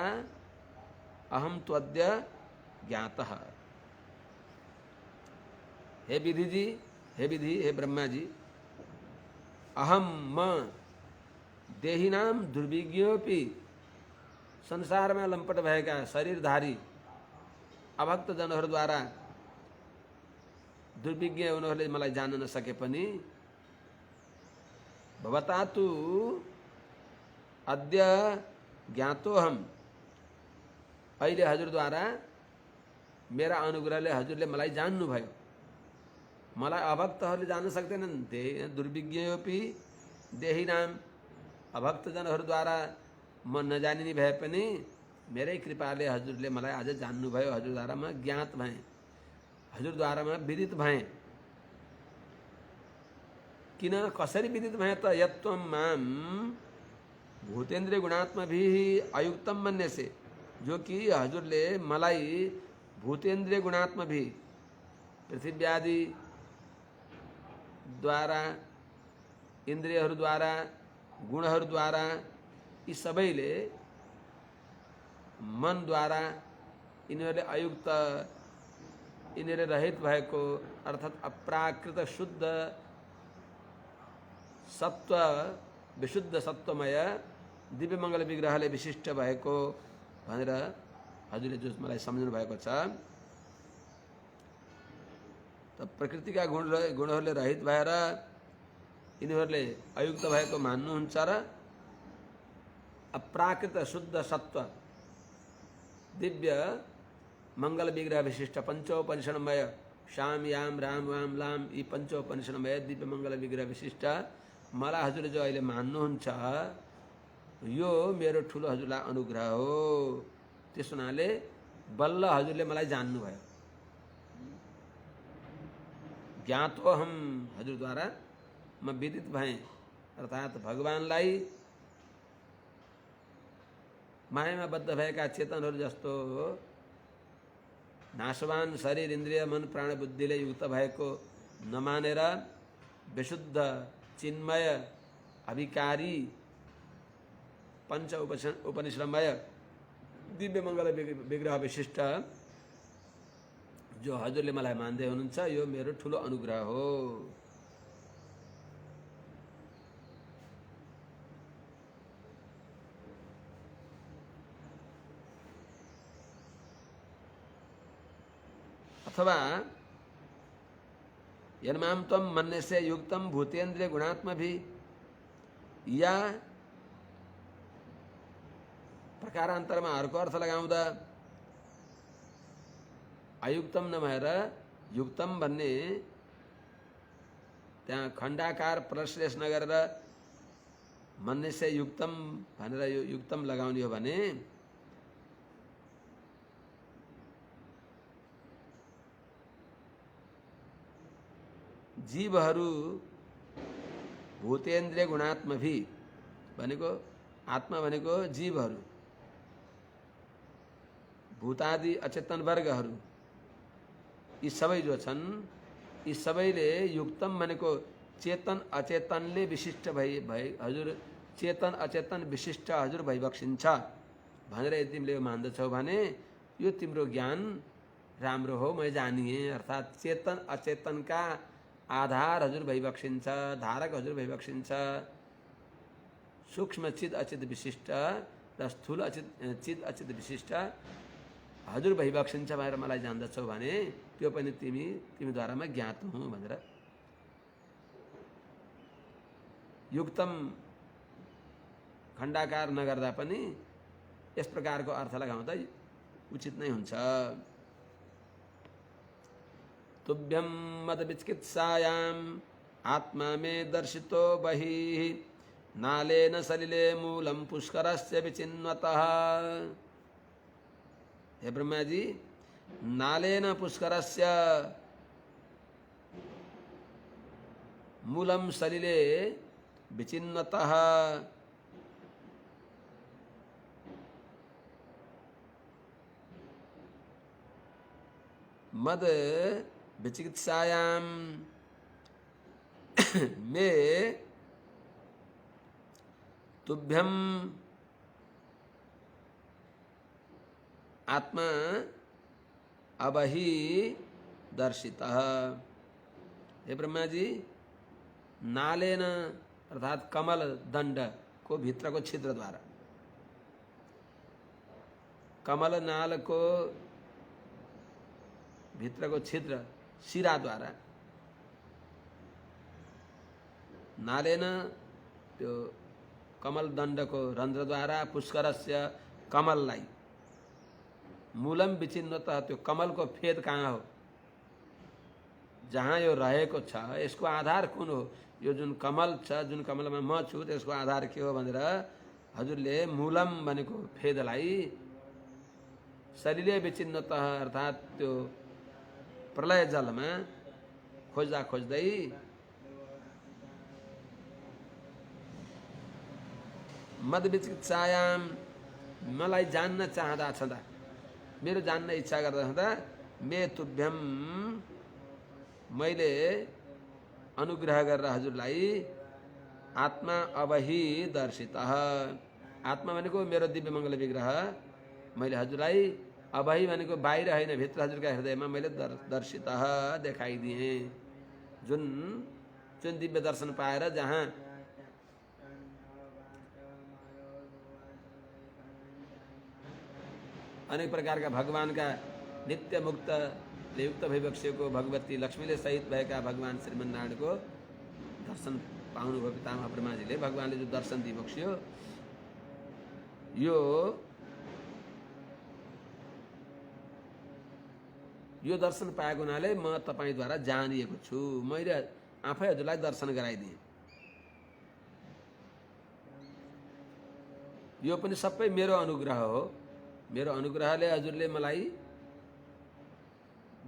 S1: अहम त्वद्य ज्ञातः। हे विधि जी, हे विधि, हे ब्रह्मा जी, अहम म देहिनाम दुर्विज्ञोपि, संसारमा लम्पट भएका शरीरधारी अभक्त जनहरूद्वारा दुर्विज्ञ उनीहरूले मलाई जान्न नसके पनि भवतातु अद्य ज्ञातोहम, अहिले हजुरद्वारा मेरा अनुग्रहले हजुरले मलाई जान्नुभयो। मलाई अभक्तहरूले जान्न सक्दैनन्, दुर्विज्ञयोपि देहिनाम, अभक्त जनहरूद्वारा म नजानिने भए पनि मेरै कृपाले हजुरले मलाई आज जान्नुभयो, हजुरद्वारा म ज्ञात भएँ, हजुरद्वारा म विदित भएँ। किन कसरी विदित भएँ त यत्त्वं माम भूतेन्द्रिय गुणात्मभिः अयुक्तम मन्यसे, जो कि हजुरले मलाई भूतेन्द्रिय गुणात्मभिः, पृथ्वी आदि द्वारा, इन्द्रियहरूद्वारा, गुणहरूद्वारा, यी सबैले मनद्वारा यिनीहरूले अयुक्त, यिनीहरूले रहित भएको, अर्थात् अप्राकृत शुद्ध सत्व विशुद्ध सत्वमय दिव्य मङ्गल विग्रहले विशिष्ट भएको भनेर हजुरले जो मलाई सम्झनु भएको छ। त प्रकृतिका गुणहरूले रहित भएर यिनीहरूले अयुक्त भएको मान्नुहुन्छ र अप्राकृत शुद्ध सत्व दिव्य मङ्गल विग्रह विशिष्ट पञ्चोपनिषदमय श्याम याम राम वाम लाम यी पञ्चोपनिषदमय दिव्य मङ्गल विग्रह विशिष्ट मलाई हजुरले जो अहिले मान्नुहुन्छ यो मेरो ठुलो हजुरलाई अनुग्रह हो। त्यस हुनाले बल्ल हजुरले मलाई जान्नुभयो। ज्ञातोहम हजुरद्वारा म विदित भएँ, अर्थात् भगवानलाई मायामा बद्ध भएका चेतनहरू जस्तो नाशवान शरीर इंद्रिय मन प्राण बुद्धिले युक्त भएको नमानेर विशुद्ध चिन्मय अभिकारी पंच उपनिषदमय दिव्य मङ्गल विग्रह विशिष्ट जो हजुरले मलाई मान्दै हुनुहुन्छ यो मेरो ठुलो अनुग्रह हो। अथवा यन्माम त्वं मन्यसे युक्तं भूतेन्द्रिय गुणात्म भी, या प्रकारान्तरमा अर्को अर्थ लगाउँदा अयुक्तम नभएर युक्तम भन्ने त्यहाँ खण्डाकार प्रश्लेष नगरेर मन्यसे युक्तम भनेर यो युक्तम लगाउने हो भने जीवहरू भूतेन्द्रिय गुणात्म भी भनेको आत्मा भनेको जीवहरू भूतादि अचेतन वर्गहरू यी सबै जो छन् यी सबैले युक्तम भनेको चेतन अचेतनले विशिष्ट भई हजुर चेतन अचेतन विशिष्ट हजुर भइबक्सिन्छ भनेर यदि तिमीले मान्दछौ भने यो तिम्रो ज्ञान राम्रो हो, मैले जानिए। अर्थात् चेतन अचेतनका आधार हजुर भइबक्सिन्छ, धारक हजुर भइबक्सिन्छ, सूक्ष्म चिद अचित विशिष्ट र स्थूल चिद अचित विशिष्ट हजुर भइबक्सिन्छ भनेर मलाई जान्दछौ भने त्यो पनि तिमीद्वारामा ज्ञात हुँ भनेर युक्तम खण्डाकार नगर्दा पनि यस प्रकारको अर्थ लगाउँदा उचित नै हुन्छ। तुभ्यं मद विचिकित्सायां आत्मा मे दर्शितो बहिः नालेन सलिले मूलं पुष्करस्य विचिन्वतः। हे ब्रह्मा जी, नालेन पुष्करस्य मूलं सलिले विचिन्वतः। मद विचिकित्सायां मे तुभ्यं आत्मा अबहि दर्शितः। हे ब्रह्मा जी, नालेन अर्थात कमल दंड को भित्र को छिद्र द्वारा, कमल नाल को भित्र को छिद्र शिरा द्वारा, नालेन त्यो कमल दंड को रंध्र द्वारा पुष्करस्य कमललाई मूलम विचिन्नतः त्यो कमल को फेद कहाँ हो, जहाँ यो रहेको छ, यसको आधार कुन हो, यो जुन कमल छ, जुन कमलमा म छु त्यसको आधार के हो भनेर हजुरले मूलम भनेको फेदलाई सलिले विचिन्नतः अर्थात् त्यो प्रलय जलमा खोज्दा खोज्दै मद विचिकित्सायां मलाई जान्न चाहँदा छँदा, मेरो जान्न इच्छा गर्दा छँदा मे तुभ्यम मैले अनुग्रह गरेर हजुरलाई आत्मा अबहि दर्शितः। आत्मा भनेको मेरो दिव्य मङ्गल विग्रह मैले हजुरलाई अबहि भनेको बाहिर होइन भित्र हजुरका हृदयमा मैले दर्शितः देखाइदिएँ। जुन जुन दिव्य दर्शन पाएर जहाँ अनेक प्रकार का भगवान का नित्य मुक्त युक्त भइबक्ष्य को भगवती लक्ष्मीले सहित भएका भगवान श्रीमन्नारायणको दर्शन पाउनुभयो पितामह ब्रह्माजीले। भगवानले जो दर्शन दिइबक्स्यो यो दर्शन पाएको हुनाले म तपाईँद्वारा जानिएको छु, मैले आफै हजुरलाई दर्शन गराइदिएँ। यो पनि सबै मेरो अनुग्रह हो। मेरो अनुग्रहले हजुरले मलाई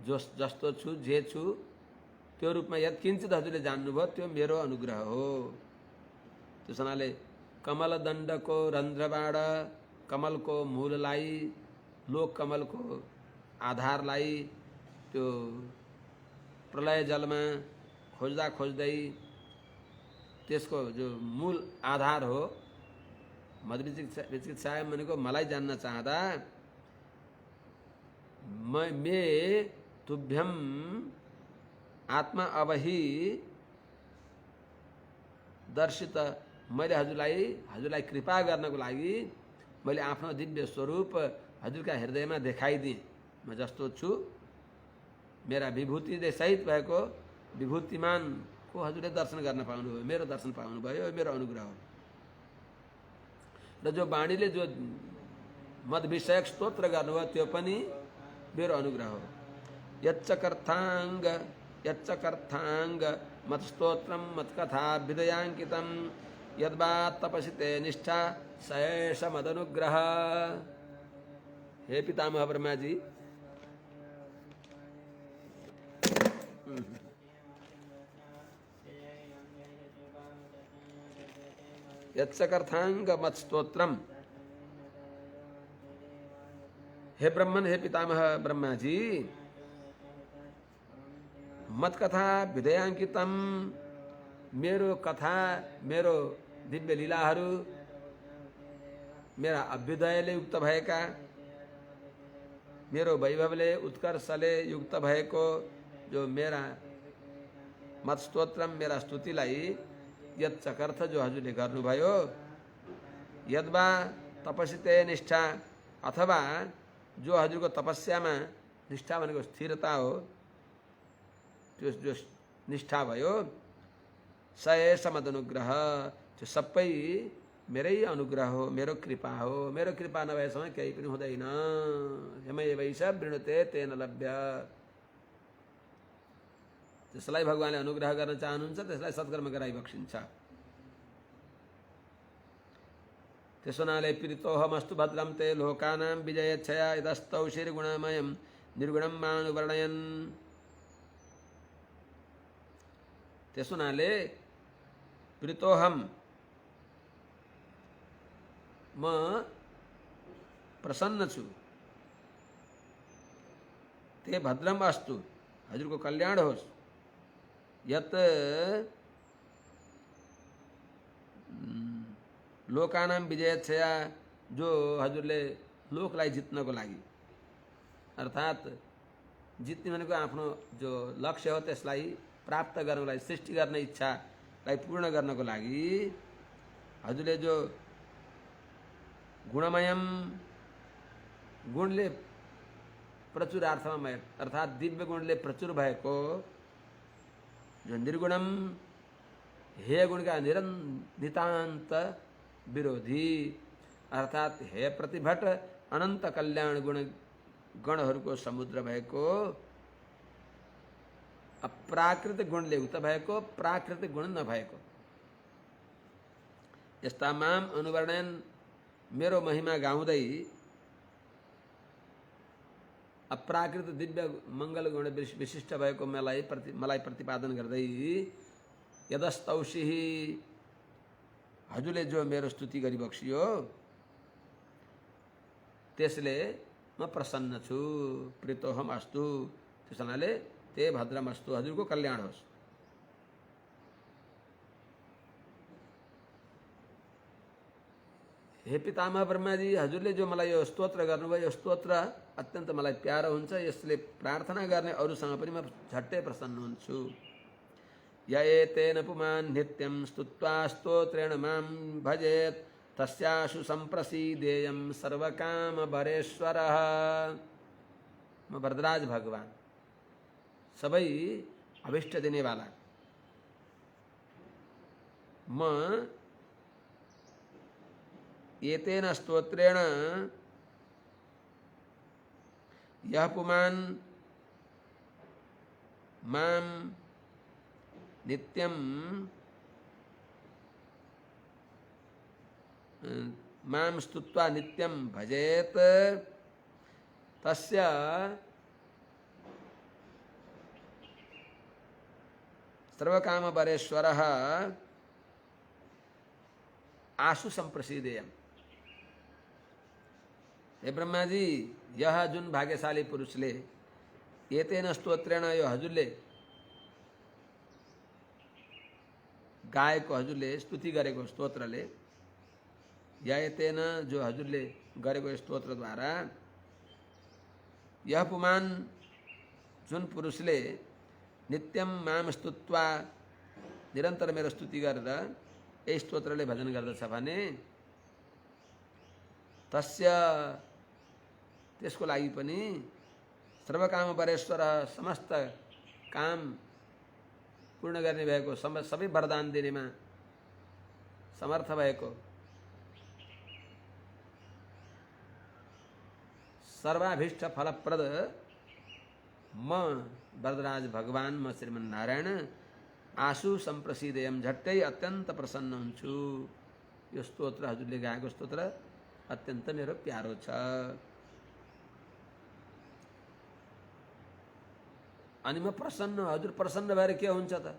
S1: जस्तो छु जे छु त्यो रूपमा यत्किञ्चित हजुरले जान्नुभयो, त्यो मेरो अनुग्रह हो। त्यस हुनाले कमलदण्डको रन्ध्रबाट कमलको मूललाई, लोक कमलको आधारलाई त्यो प्रलय जलमा खोज्दा खोज्दै त्यसको जो मूल आधार हो मधुविचिकित्साय भनेको मलाई जान्न चाहँदा मे तुभ्यम आत्मा अवहि दर्शित, मैले हजुरलाई कृपा गर्नको लागि मैले आफ्नो दिव्य स्वरूप हजुरका हृदयमा देखाइदिएँ। म जस्तो छु, मेरा विभूतिले सहित भएको विभूतिमान को हजुरले दर्शन गर्न पाउनुभयो, मेरो दर्शन पाउनुभयो, मेरो अनुग्रह हो। र जो वाणीले जो मद विषयक स्तोत्र गर्नुभयो त्यो पनि मेरो अनुग्रह हो। यच्चकर्थांग मत स्तोत्रम मत कथा विदयांकितम यद्वा तपसि ते निष्ठा सएष मदनुग्रह। हे पितामह ब्रह्मा जी, यत्सकर्थांग मत स्तोत्रम, हे ब्रह्मन, हे पितामह ब्रह्मा जी, मत कथा विधेयांकितम, मेरो कथा, मेरो दिव्य लीलाहरू, मेरा अभ्युदयले युक्त भएका, मेरो वैभवले उत्कर्षले युक्त भएको जो मेरा मत स्तोत्रम, मेरा स्तुतिलाई यत्चकर्थ जो हजुरले गर्नुभयो, यद्वा तपस्सिते निष्ठा, अथवा जो हजुरको तपस्यामा निष्ठा भनेको स्थिरता हो, त्यो जो निष्ठा भयो, सएष मदनुग्रह, त्यो सबै मेरै अनुग्रह हो, मेरो कृपा हो। मेरो कृपा नभएसम्म केही पनि हुँदैन। यमैवैष वृणुते तेन लभ्य। त्यसलाई भगवानले अनुग्रह गर्न चाहनुहुन्छ, त्यसलाई सत्कर्म गराइ बक्सिन्छ। त्यसो हुनाले प्रीतोऽहमस्तु भद्रं ते लोकानां विजयच्छया यदस्तौ श्रीगुणमयं निर्गुणं मानुवर्णयन्। त्यसो हुनाले प्रीतोऽहम, म प्रसन्न छु। ते भद्रम अस्तु, हजुरको कल्याण होस्। यत लोकानां विजयच्छया, जो हजुरले लोकलाई जित्नको लागि, अर्थात जित्ने भनेको आफ्नो जो लक्ष्य हो त्यसलाई प्राप्त गर्नको लागि, सृष्टि गर्ने इच्छालाई पूर्ण गर्नको लागि हजुरले जो गुणमयम, गुणले प्रचुर अर्थमा अर्थात दिव्य गुणले प्रचुर भएको जो निर्गुणम, हे गुणका नितान्त विरोधी, अर्थात हे प्रतिभट अनन्त कल्याण गणहरूको समुद्र भएको, अप्राकृतिक गुणले युक्त भएको, प्राकृतिक गुण नभएको, यस्ता माम अनुवर्णयन, मेरो महिमा गाउँदै अप्राकृत दिव्य मंगल गुण विशिष्ट भएको मलाई प्रतिपादन गर्दै यदस्तौषि, हजुरले जो मेरो स्तुति गरिबक्सियो त्यसले म प्रसन्न छु। प्रीतोहम अस्तु, त्यसनाले ते भद्रम अस्तु, हजुरको कल्याण होस्। हे पितामह ब्रह्माजी, हजुरले जो मलाई यो स्तोत्र गर्नुभयो, यो स्तोत्र अत्यन्त मलाई प्यारो हुन्छ। यसले प्रार्थना गर्ने अरूसँग पनि म झट्टै प्रसन्न हुन्छु। य एतेन पुमान् नित्यं स्तुत्वा स्तोत्रेण मां भजेत् तस्याशु संप्रसीदेयं सर्वकामभरेश्वरः। म वरदराज भगवान सबै अभिष्ट देने वाला। म एतेन स्तोत्रेण यः पुमान् मां नित्यं मां स्तुत्वा नित्यं भजेत तस्य सर्वकामपरेश्वरः आशु संप्रसीदेयम्। हे ब्रह्मा जी, यह जुन भाग्यशाली पुरुषले एतेन स्तोत्रेण यो हजुरले गाएको, हजुरले स्तुति गरेको स्तोत्रले, या एतेन जो हजुरले गरेको स्तोत्रद्वारा यह पुमान जुन पुरुषले नित्यम माम स्तुत्वा निरन्तर मेरो स्तुति गरेर यही स्तोत्रले भजन गर्दछ भने तस्य त्यसको लागि पनि सर्वकाम परेश्वर समस्त काम पूर्ण गर्ने भएको, सबै वरदान दिनेमा समर्थ भएको, सर्वाभीष्ट फलप्रद म वरदराज भगवान म श्रीमन् नारायण आशु संप्रसीदेयम, झट्टै अत्यन्त प्रसन्न हुन्छु। यो स्तोत्र हजुरले गाएको स्तोत्र अत्यन्त मेरो प्यारो छ। अनि म प्रसन्न, हजुर प्रसन्न भएर के हुन्छ त?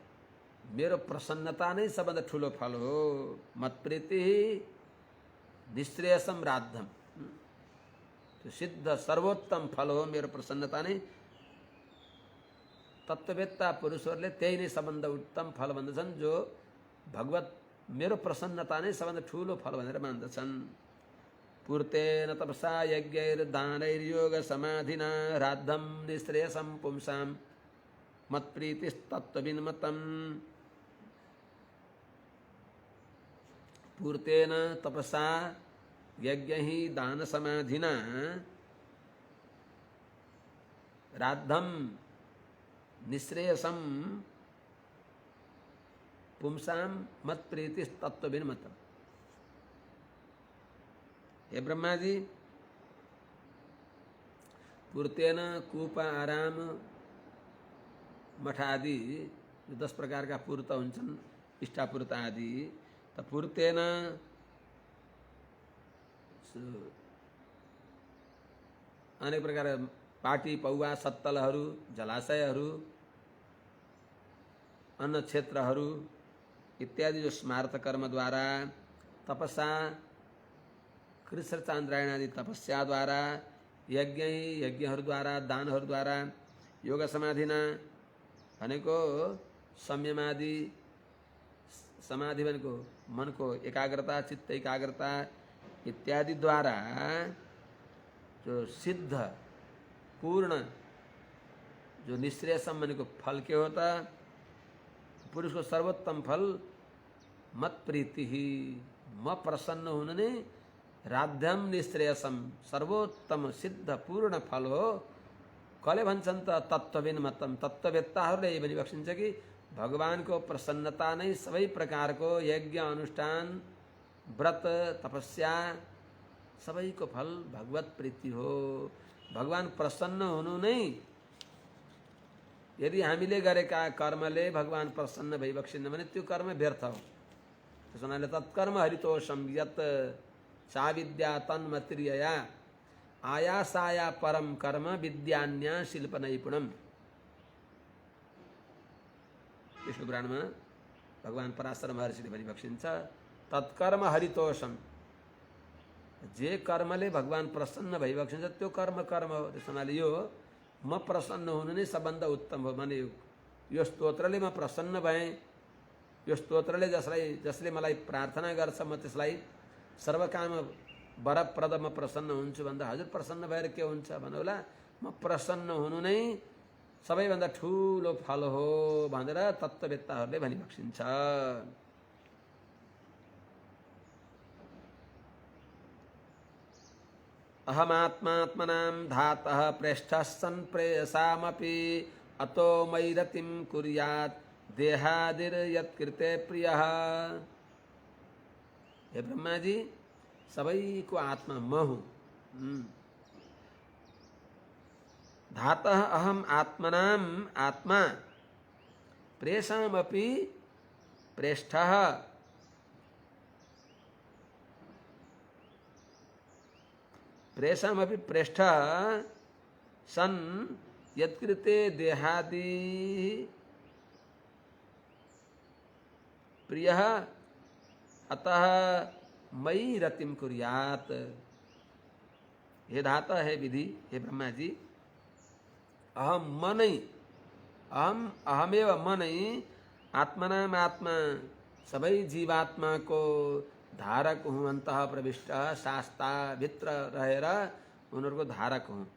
S1: मेरो प्रसन्नता नै सबभन्दा ठुलो फल हो। मत्प्रीति निश्रेयसम राद्धम, त्यो सिद्ध सर्वोत्तम फल हो मेरो प्रसन्नता नै। तत्त्ववेत्ता पुरुषहरूले त्यही नै सबभन्दा उत्तम फल भन्दछन्, जो भगवत मेरो प्रसन्नता नै सबभन्दा ठुलो फल भनेर मान्दछन्। पूर्तेन तपसा यज्ञैर्दानैर्योग समाधिना राद्धं निश्रेयसं पुंसां मत्प्रीतिस्तत्त्वविन्मतम्। पूर्तेन तपसा यज्ञैः दानसमाधिना राद्धं निश्रेयसं पुंसां मत्प्रीतिस्तत्त्वविन्मतम्। हे ब्रह्मा जी, पूर्तेन कूप, आराम, मठ आदि जो 10 प्रकार का पूर्त हुन्छन्, इष्टापूर्त आदि, त पूर्तेन अनेक प्रकार पाटी, पौवा, सत्तलहरू, जलाशयहरू, अन्न क्षेत्रहरू इत्यादि जो स्मार्त कर्मद्वारा, तपसा कृष्ण चान्द्रायण आदि तपस्याद्वारा, यज्ञहरूद्वारा, दानहरूद्वारा, योग समाधिना भनेको संयमादि, समाधि भनेको मनको एकाग्रता, चित्त एकाग्रता इत्यादि द्वारा जो सिद्ध पूर्ण जो निश्रेयसम भनेको फल के होता? पुरुष को सर्वोत्तम फल मत प्रीति ही, म प्रसन्न हुनु नै राध्यम निश्रेयसम सर्वोत्तम सिद्ध पूर्ण फल हो। कसले भन्छन् त? तत्त्वविन्मतम, तत्त्ववेत्ताहरूले यही भनी बक्सिन्छ कि भगवानको प्रसन्नता नै सबै प्रकारको यज्ञ, अनुष्ठान, व्रत, तपस्या सबैको फल भगवत प्रीति हो। भगवान प्रसन्न हुनु नै, यदि हामीले गरेका कर्मले भगवान प्रसन्न भइबक्सिन्न भने त्यो कर्म व्यर्थ हो। त्यसो हुनाले तत्कर्म हरितोषम यत् सा विद्या तन्मत्रियया आयासाया परम कर्म विद्यान्या शिल्प नैपुणम। विष्णु पुराणमा भगवान पराशर महर्षिले भनी बक्सिन्छ, तत्कर्म हरितोषम, जे कर्मले भगवान प्रसन्न भइबक्सिन्छ त्यो कर्म हो। त्यसो हुनाले यो म प्रसन्न हुनु नै सबभन्दा उत्तम हो भने यो स्तोत्रले म प्रसन्न भएँ। यो स्तोत्रले जसले मलाई प्रार्थना गर्छ म त्यसलाई सर्वकाम वरप्रद म प्रसन्न हुन्छु भन्दा हजुर प्रसन्न भएर के हुन्छ भन्नुहोला? म प्रसन्न हुनु नै सबैभन्दा ठुलो फल हो भनेर तत्त्ववेत्ताहरूले भनी बक्सिन्छ। अहमात्मात्मनां धातः प्रेष्ठः सन् प्रेयसामपि अतो मयि रतिं कुर्यात् देहादिर्यत्कृते प्रियः। हे ब्रह्मा जी, सभी को आत्मा मैं हूँ। धातः अहम आत्मनाम आत्मा प्रेषामपि प्रेष्ठः प्रेषामपि प्रेष्ठः सन् यत्कृते देहादि प्रियः अतः मयि रतिम कुर्यात्। हे धाता, है विधि, हे ब्रह्मा जी, अहम मन ही, अहमेव मन ही आत्मनाम आत्मा सभी जीवात्मा को धारक हूँ। अंतः प्रविष्ट शास्ता भित्र रहेरा उनको धारक हूँ।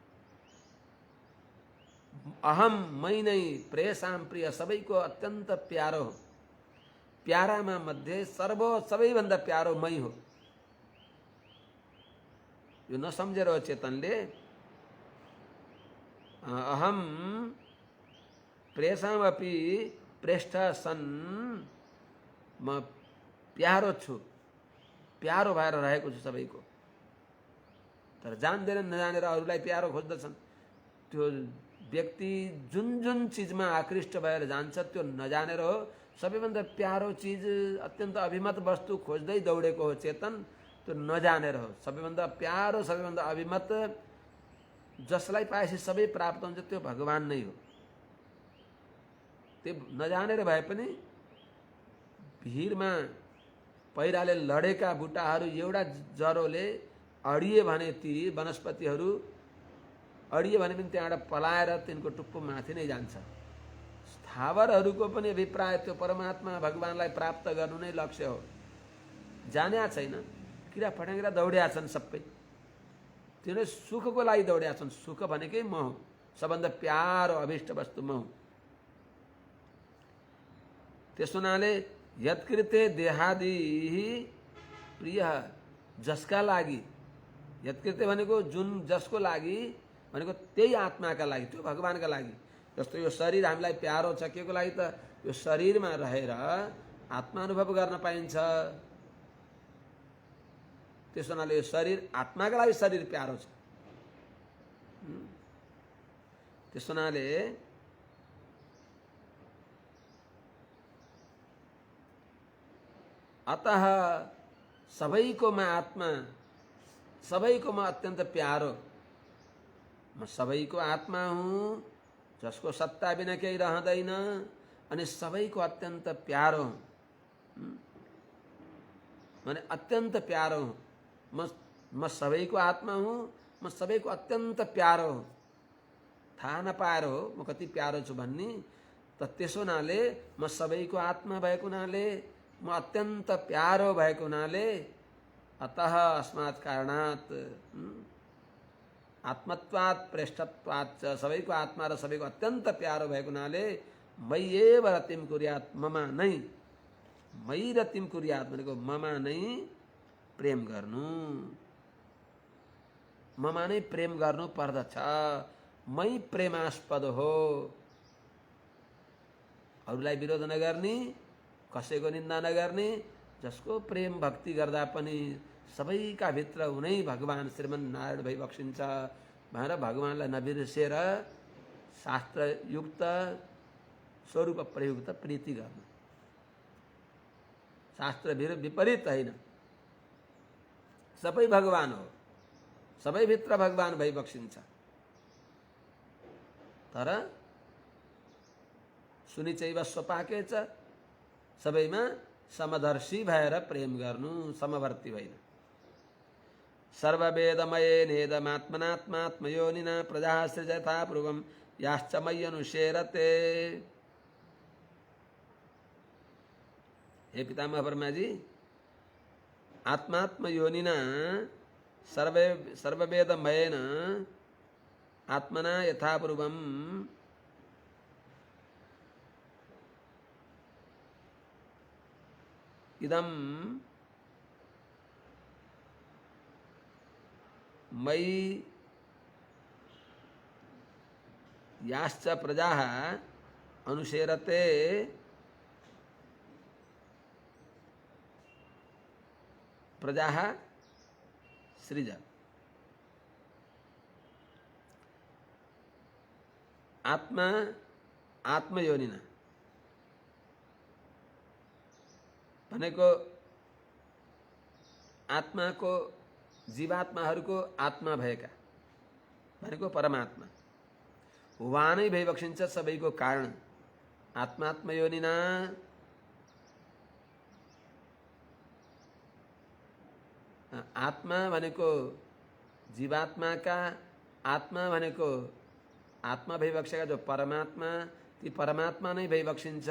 S1: अहम मई नहीं, प्रेसाम प्रिय, सभी को अत्यंत प्यारो हो। प्यारा में मध्य सभी बंदा प्यारो मई हो। यो न समझे रहो चेतनले। अहम प्रेषामपि प्रेष्ठ सन्, म प्यारो छु, प्यारो भएर रहेको छु सबैको। तर जान्दैन नजानेर अरूलाई प्यारो खोज्दछन्। त्यो व्यक्ति जुन जुन चिजमा आकृष्ट भएर जान्छ त्यो नजानेर हो। सबैभन्दा प्यारो चिज, अत्यन्त अभिमत वस्तु खोज्दै दौडेको हो चेतन, त्यो नजानेर हो। सबैभन्दा प्यारो, सबैभन्दा अभिमत जसलाई पाएपछि सबै प्राप्त हुन्छ त्यो भगवान नै हो। त्यो नजानेर भए पनि भिरमा पहिराले लडेका बुट्टाहरू एउटा जरोले अडिए भने ती वनस्पतिहरू अडिए भने पनि त्यहाँबाट पलाएर तिनको टुप्पो माथि नै जान्छ। स्थावरहरूको पनि अभिप्राय त्यो परमात्मा भगवानलाई प्राप्त गर्नु नै लक्ष्य हो। जान्या छैन, किरा फट्याङ्ग्रा दौड्या छन् सबै, तिनीहरू सुखको लागि दौड्या छन्। सुख भनेकै म हो, सबभन्दा प्यारो अभिष्ट वस्तु म हुँ। त्यसो हुनाले यत्कृते देहादि प्रिय, जसका लागि, यत्कृते भनेको जुन जसको लागि भनेको त्यही आत्माका लागि, त्यो भगवानका लागि। जस्तो यो शरीर हामीलाई प्यारो छ, के को लागि त यो शरीरमा रहेर आत्मा अनुभव गर्न पाइन्छ। त्यसो हुनाले यो शरीर आत्माका लागि शरीर प्यारो छ। त्यसो हुनाले अतः सबैको म आत्मा, सबैको म अत्यन्त प्यारो। म सबैको आत्मा हुँ, जसको सत्ता बिना केही रहँदैन, अनि सबैको अत्यन्त प्यारो हुँ। माने अत्यन्त प्यारो हुँ। म सबैको आत्मा हुँ, म सबैको अत्यन्त प्यारो हुँ। थाहा नपाएर हो म कति प्यारो छु भन्ने। त त्यसो हुनाले म सबैको आत्मा भएको हुनाले, म अत्यन्त प्यारो भएको हुनाले, अतः अस्मात् कारणात् आत्मत्वात् प्रेष्ठत्वात् च, सबैको आत्मा र सबैको अत्यन्त प्यारो भएको हुनाले मयि एव रतिम कुर्यात्, ममा नै, मयि रतिम कुर्यात् भनेको ममा नै प्रेम गर्नु, ममा नै प्रेम गर्नु पर्दछ। मै प्रेमास्पद हो। अरूलाई विरोध नगर्ने, कसैको निन्दा नगर्ने, जसको प्रेम भक्ति गर्दा पनि सबैका भित्र उनै भगवान श्रीमन नारायण भई बक्सिन्छ भनेर भगवानलाई नबिर्सेर शास्त्रयुक्त स्वरूप प्रयुक्त प्रीति गर्नु। शास्त्र विपरीत होइन, सबै भगवान हो, सबै भित्र भगवान भई बक्सिन्छ। तर सुनिचैव स्वपाके च, सबैमा समदर्शी भएर प्रेम गर्नु, समवर्ती होइन। सर्ववेदमयेनेदमात्मनात्मात्मयोनिना प्रजाः सृजता पूर्वं याश्च मय्यनुशेरते। हे पितामह ब्रह्मा जी, आत्मात्मयोनिना सर्ववेदमयेन आत्मना यथा पूर्वं इदं मयि याश्च प्रजाः अनुसेरते प्रजाः सृज। आत्मा आत्मयोनिना भनेको आत्माको जीवात्माहरूको आत्मा भएका भनेको परमात्मा उहाँ नै भइबक्सिन्छ सबैको कारण। आत्मात्मयोनिना आत्मा भनेको जीवात्माका आत्मा भनेको आत्मा भइबक्सेका जो परमात्मा ती परमात्मा नै भइबक्सिन्छ।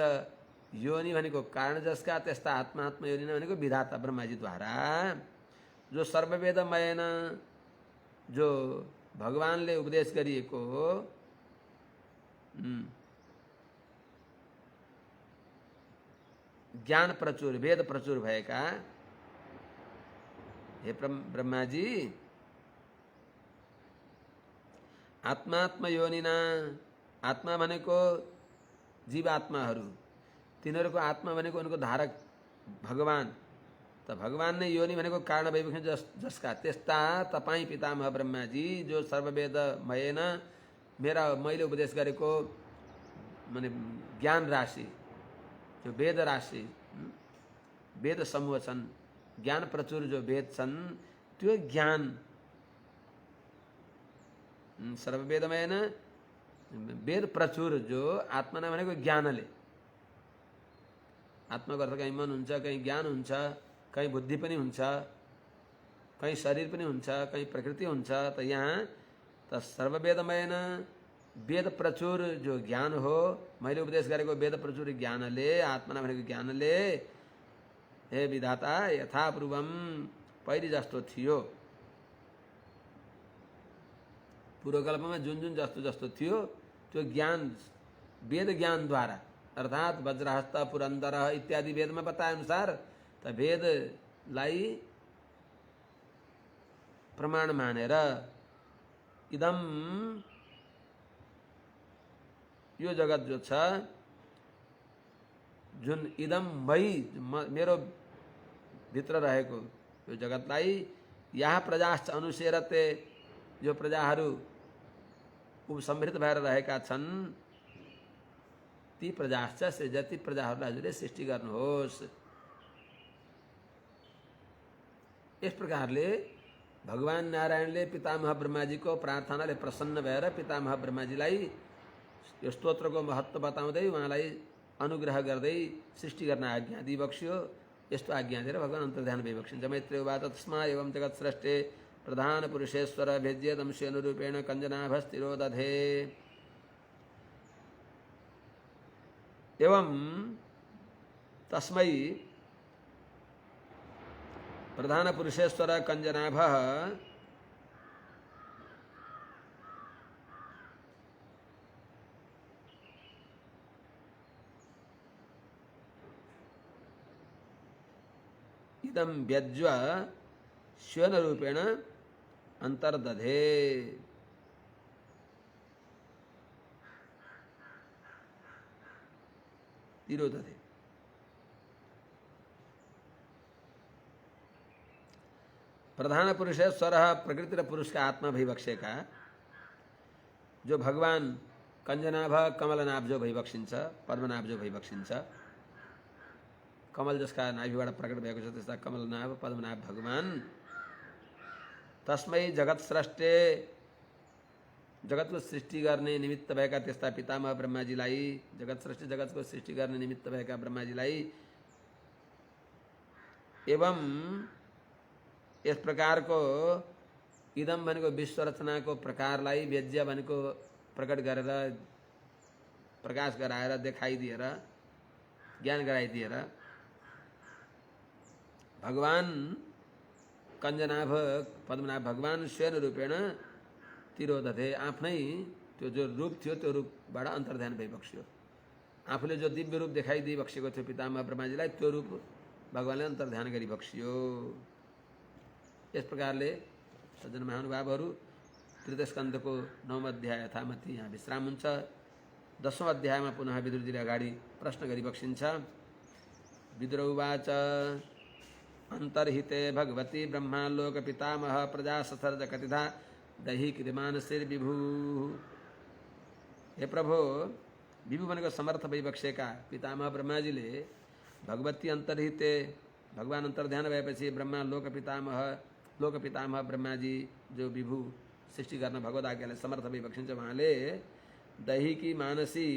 S1: योनि भनेको कारण जसका त्यस्ता आत्मा योनि भनेको विधाता ब्रह्माजीद्वारा जो सर्ववेदमयन जो भगवानले उपदेश गरिएको ज्ञान प्रचुर वेद प्रचुर भएका हे ब्रह्माजी आत्मात्म योनिना आत्मा भनेको जीवात्माहरू तिनीहरूको आत्मा भनेको उनको धारक भगवान त भगवान नै योनि भनेको कारण भइबक्सिन्छ जसका त्यस्ता तपाईँ पितामह ब्रह्माजी जो सर्ववेदमयन मैले उपदेश गरेको माने ज्ञान राशि जो वेद राशि वेद समूह छन् ज्ञान प्रचुर जो वेद छन् त्यो ज्ञान सर्ववेदमयन वेद प्रचुर जो आत्मा नै भनेको ज्ञानले आत्माको अर्थ कहीँ मन हुन्छ कहीँ ज्ञान हुन्छ कहीँ बुद्धि पनि हुन्छ कहीँ शरीर पनि हुन्छ कहीँ प्रकृति हुन्छ त यहाँ त सर्ववेदमयन वेद प्रचुर जो ज्ञान हो मैले उपदेश गरेको वेद प्रचुर ज्ञानले आत्मा भनेको ज्ञानले हे विधाता यथापूर्वम पहिले जस्तो थियो पूर्वकल्पमा जुन जुन जस्तो जस्तो थियो त्यो ज्ञान वेद ज्ञानद्वारा अर्थात वज्रहस्त पुरंदर इत्यादि वेद में बताए अनुसार त वेदलाई प्रमाण मानेर इदम यो जगत जो छ जुन इदम मई मेरो भित्र रहेको यो जगतलाई यहाँ प्रजाश्च अनुसेरते जो प्रजाहरू समृद्ध भएर रहेका छन् ती प्रजाश्च सृजति प्रजाहरूलाई हजुरले सृष्टि गर्नुहोस्। यस प्रकारले भगवान नारायणले पितामह ब्रह्माजीको प्रार्थनाले प्रसन्न भएर पितामह ब्रह्माजीलाई यो स्तोत्रको महत्त्व बताउँदै उहाँलाई अनुग्रह गर्दै सृष्टि गर्न आज्ञा दिइबक्स्यो। यस्तो आज्ञा दिएर भगवान अन्तर्ध्यान भइबक्सिन्छ। मैत्रेय उवाच तस्मा एवं जगत्स्रष्टे प्रधान पुरुषेश्वर भेज्येदंशेनुरूपेण कञ्जनाभस्तिरो दधे। एवं तस्मै प्रधान पुरुषेश्वर कञ्जनाभः इदं व्यज्य श्वेनरूपेण अंतर्दधे। तिरोदधे प्रधान पुरुषेश्वर प्रकृति र पुरुष का आत्मा भइबक्सेका जो भगवान कञ्जनाभ कमलनाभ जो भइबक्सिन्छ पद्मनाभ जो भइबक्सिन्छ कमल जसका नाभिबाट प्रकट भएको छ त्यस्ता कमलनाभ पद्मनाभ भगवान तस्मै जगत स्रष्टे जगतको सृष्टि गर्ने निमित्त भएका त्यस्ता पितामह ब्रह्माजीलाई जगत सृष्टि जगतको सृष्टि गर्ने निमित्त भएका ब्रह्माजीलाई एवं यस प्रकारको इदम भनेको विश्व रचनाको प्रकारलाई व्यज्य भनेको प्रकट गरेर प्रकाश गराएर देखाइदिएर ज्ञान गराइदिएर भगवान कञ्जनाभ पद्मनाभ भगवान स्वयं रूपेण तिरोदधे आफ्नै त्यो जो रूप थियो त्यो रूपबाट अन्तर्ध्यान भइबक्स्यो। आफूले जो दिव्य रूप देखाइदिइबक्सेको थियो पितामह ब्रह्माजीलाई त्यो रूप भगवानले अन्तर्ध्यान गरिबक्स्यो। यस प्रकारले सज्जन महानुभावहरू 3 स्कन्धको 9औं अध्याय यथामति यहाँ विश्राम हुन्छ। 10औं अध्यायमा पुनः विदुरजीले अगाडि प्रश्न गरिबक्सिन्छ। विदुर उवाच अन्तर्हिते भगवती ब्रह्मालोक पितामह प्रजा सथर्ज कतिधा दही क्रिमानशिर्विभु। हे प्रभु, विभु भनेको समर्थ भइबक्सेका पितामह ब्रह्माजीले भगवती अन्तर्हिते भगवान अन्तर्ध्यान भएपछि ब्रह्मा लोक पितामह ब्रह्माजी जो विभु सृष्टि गर्न भगवत आज्ञाले समर्थ भइबक्सिन्छ। उहाँले दैहिकी मानसी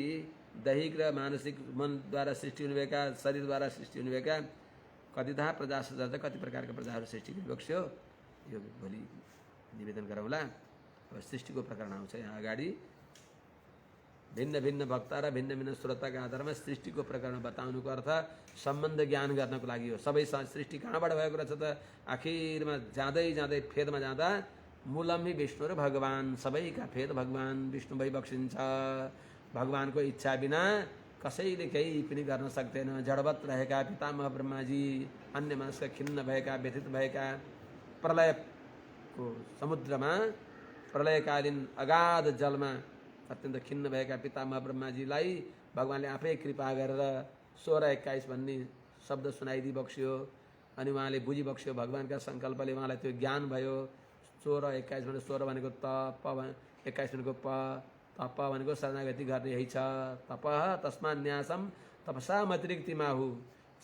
S1: दैहिक र मानसिक मनद्वारा सृष्टि हुनुभएका शरीरद्वारा सृष्टि हुनुभएका कतिधा प्रजा सजात कति प्रकारका प्रजाहरू सृष्टि गरिबक्स्यो यो भोलि निवेदन गरौँला। अब सृष्टिको प्रकरण आउँछ यहाँ अगाडि। भिन्न भिन्न भक्त र भिन्न भिन्न श्रोताका आधारमा सृष्टिको प्रकरण बताउनुको अर्थ सम्बन्ध ज्ञान गर्नको लागि हो। सबै सृष्टि कहाँबाट भएको रहेछ त? आखिरमा जाँदै जाँदै फेदमा जाँदा मूलमी विष्णु र भगवान, सबैका फेद भगवान विष्णु भइबक्सिन्छ। भगवानको इच्छा बिना कसैले केही पनि गर्न सक्दैन। जडवत रहेका पितामह ब्रह्माजी अन्य मानसका खिन्न भएका व्यथित भएका प्रलयको समुद्रमा प्रलयकालीन अगाध जलमा अत्यन्त खिन्न भएका पितामह ब्रह्माजीलाई भगवानले आफै कृपा गरेर 16-21 भन्ने शब्द सुनाइदिबक्स्यो। अनि उहाँले बुझिबक्स्यो भगवानका सङ्कल्पले उहाँलाई त्यो ज्ञान भयो। 16-21 भने 16 भनेको त, 21 भनेको प, तप भनेको शरणागति गर्ने यही छ। तप तस्मा न्यासम तपसा अतिरिक्ति माहु।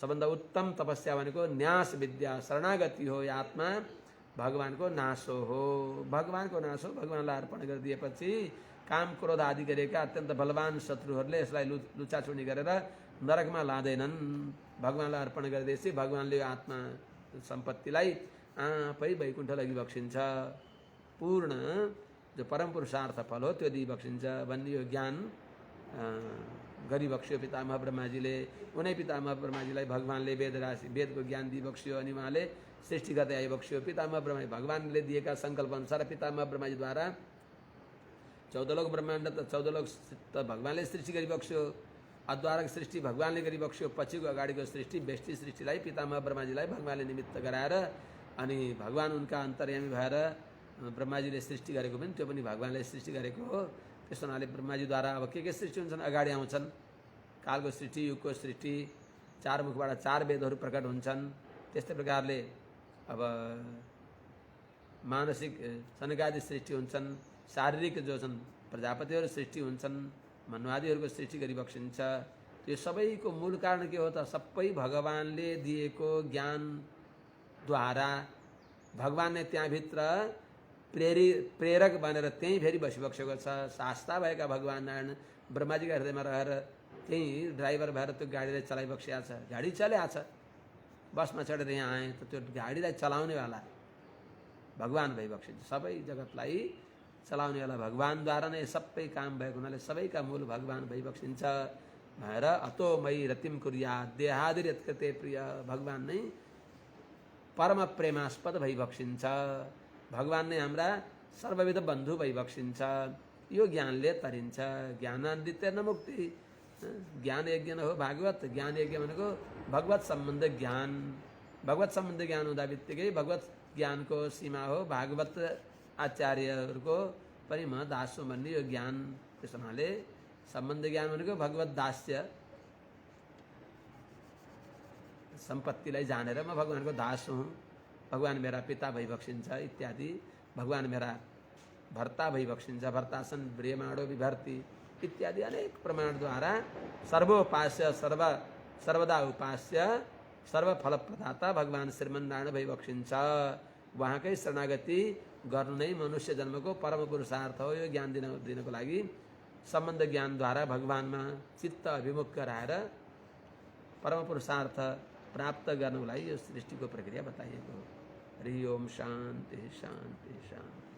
S1: सबभन्दा उत्तम तपस्या भनेको न्यास विद्या, शरणागति हो। यो आत्मा भगवानको नासो हो। भगवानको नासो भगवानलाई अर्पण गरिदिएपछि काम क्रोध आदि गरेका अत्यन्त बलवान शत्रुहरूले यसलाई लुचाचुनी गरेर नरकमा लाँदैनन्। भगवानलाई अर्पण गरिदिएपछि भगवानले यो आत्मा सम्पत्तिलाई आफै वैकुण्ठ लगिबक्सिन्छ। पूर्ण जो परम पुरुषार्थ फल हो त्यो दिइबक्सिन्छ भन्ने यो ज्ञान गरिबक्स्यो पितामह ब्रह्माजीले। उनै पितामह ब्रह्माजीलाई भगवानले वेदको ज्ञान दिइबक्स्यो। अनि उहाँले सृष्टि गर्दै आइबक्स्यो। पितामह ब्रह्मा भगवानले दिएका सङ्कल्प अनुसार पितामह ब्रह्माजीद्वारा 14 लोक ब्रह्माण्ड त 14 लोक त भगवानले सृष्टि गरिबक्स्यो। अद्वारक सृष्टि भगवानले गरिबक्स्यो। पछिको अगाडिको सृष्टि व्यष्टि सृष्टिलाई पितामह ब्रह्माजीलाई भगवानले निमित्त गराएर अनि भगवान उनका अन्तर्यामी भएर ब्रह्माजीले सृष्टि गरेको पनि त्यो पनि भगवानले सृष्टि गरेको हो। त्यस हुनाले ब्रह्माजीद्वारा अब के सृष्टि हुन्छन् अगाडि आउँछन्। कालको सृष्टि, युगको सृष्टि, 4 मुखबाट 4 वेदहरू प्रकट हुन्छन्। त्यस्तै प्रकारले अब मानसिक सनकादि सृष्टि हुन्छन्। शारीरिक जो छन् प्रजापतिहरू सृष्टि हुन्छन्। मन्वादीहरूको सृष्टि गरिबक्सिन्छ। त्यो सबैको मूल कारण के हो त? सबै भगवानले दिएको ज्ञानद्वारा भगवानले त्यहाँभित्र प्रेरक बनेर त्यहीँ फेरि बसिबक्सेको छ। शास्ता भएका भगवान नारायण ब्रह्माजीका हृदयमा रहेर त्यहीँ ड्राइभर भएर त्यो गाडीलाई चलाइबक्सिया छ। गाडी चल्या छ, बसमा चढेर यहाँ आएँ त त्यो गाडीलाई चलाउनेवाला भगवान भइबक्सिन्छ। सबै जगतलाई चलाउनेवाला भगवानद्वारा नै सबै काम भएको हुनाले सबैका मूल भगवान भइबक्सिन्छ भनेर अतो मयि रतिम कुर्या देहादिर यत्कृते प्रिय। भगवान नै परम प्रेमास्पद भइबक्सिन्छ। भगवान नै हाम्रा सर्वविध बन्धु भइबक्सिन्छ। यो ज्ञानले तरिन्छ। ज्ञानान्वितेन न मुक्ति। ज्ञान यज्ञ हो भागवत। ज्ञान यज्ञ भनेको भगवत सम्बन्ध ज्ञान। भगवत सम्बन्ध ज्ञान हुँदा बित्तिकै भगवत ज्ञानको सीमा हो भागवत आचार्यहरूको पनि म दास हुँ भन्ने यो ज्ञान। त्यस हुनाले सम्बन्ध ज्ञान भनेको भगवत दास्य सम्पत्तिलाई जानेर म भगवानको दास हुँ, भगवान मेरा पिता भइबक्सिन्छ इत्यादि। भगवान मेरा भर्ता भइबक्सिन्छ, भर्तासन ब्रियमाणो विभर्ती इत्यादि अनेक प्रमाणद्वारा सर्वोपास्य सर्वदा उपास्य सर्वफलप्रदाता भगवान श्रीमन्नारायण भइबक्सिन्छ। उहाँकै शरणागति गर्नु नै मनुष्य जन्मको परम पुरुषार्थ हो। यो ज्ञान दिनको लागि सम्बन्ध ज्ञानद्वारा भगवानमा चित्त अभिमुख गराएर परम पुरुषार्थ प्राप्त गर्नुको लागि यो सृष्टिको प्रक्रिया बताइएको हो। हरि ओम शान्ति शान्ति शान्ति।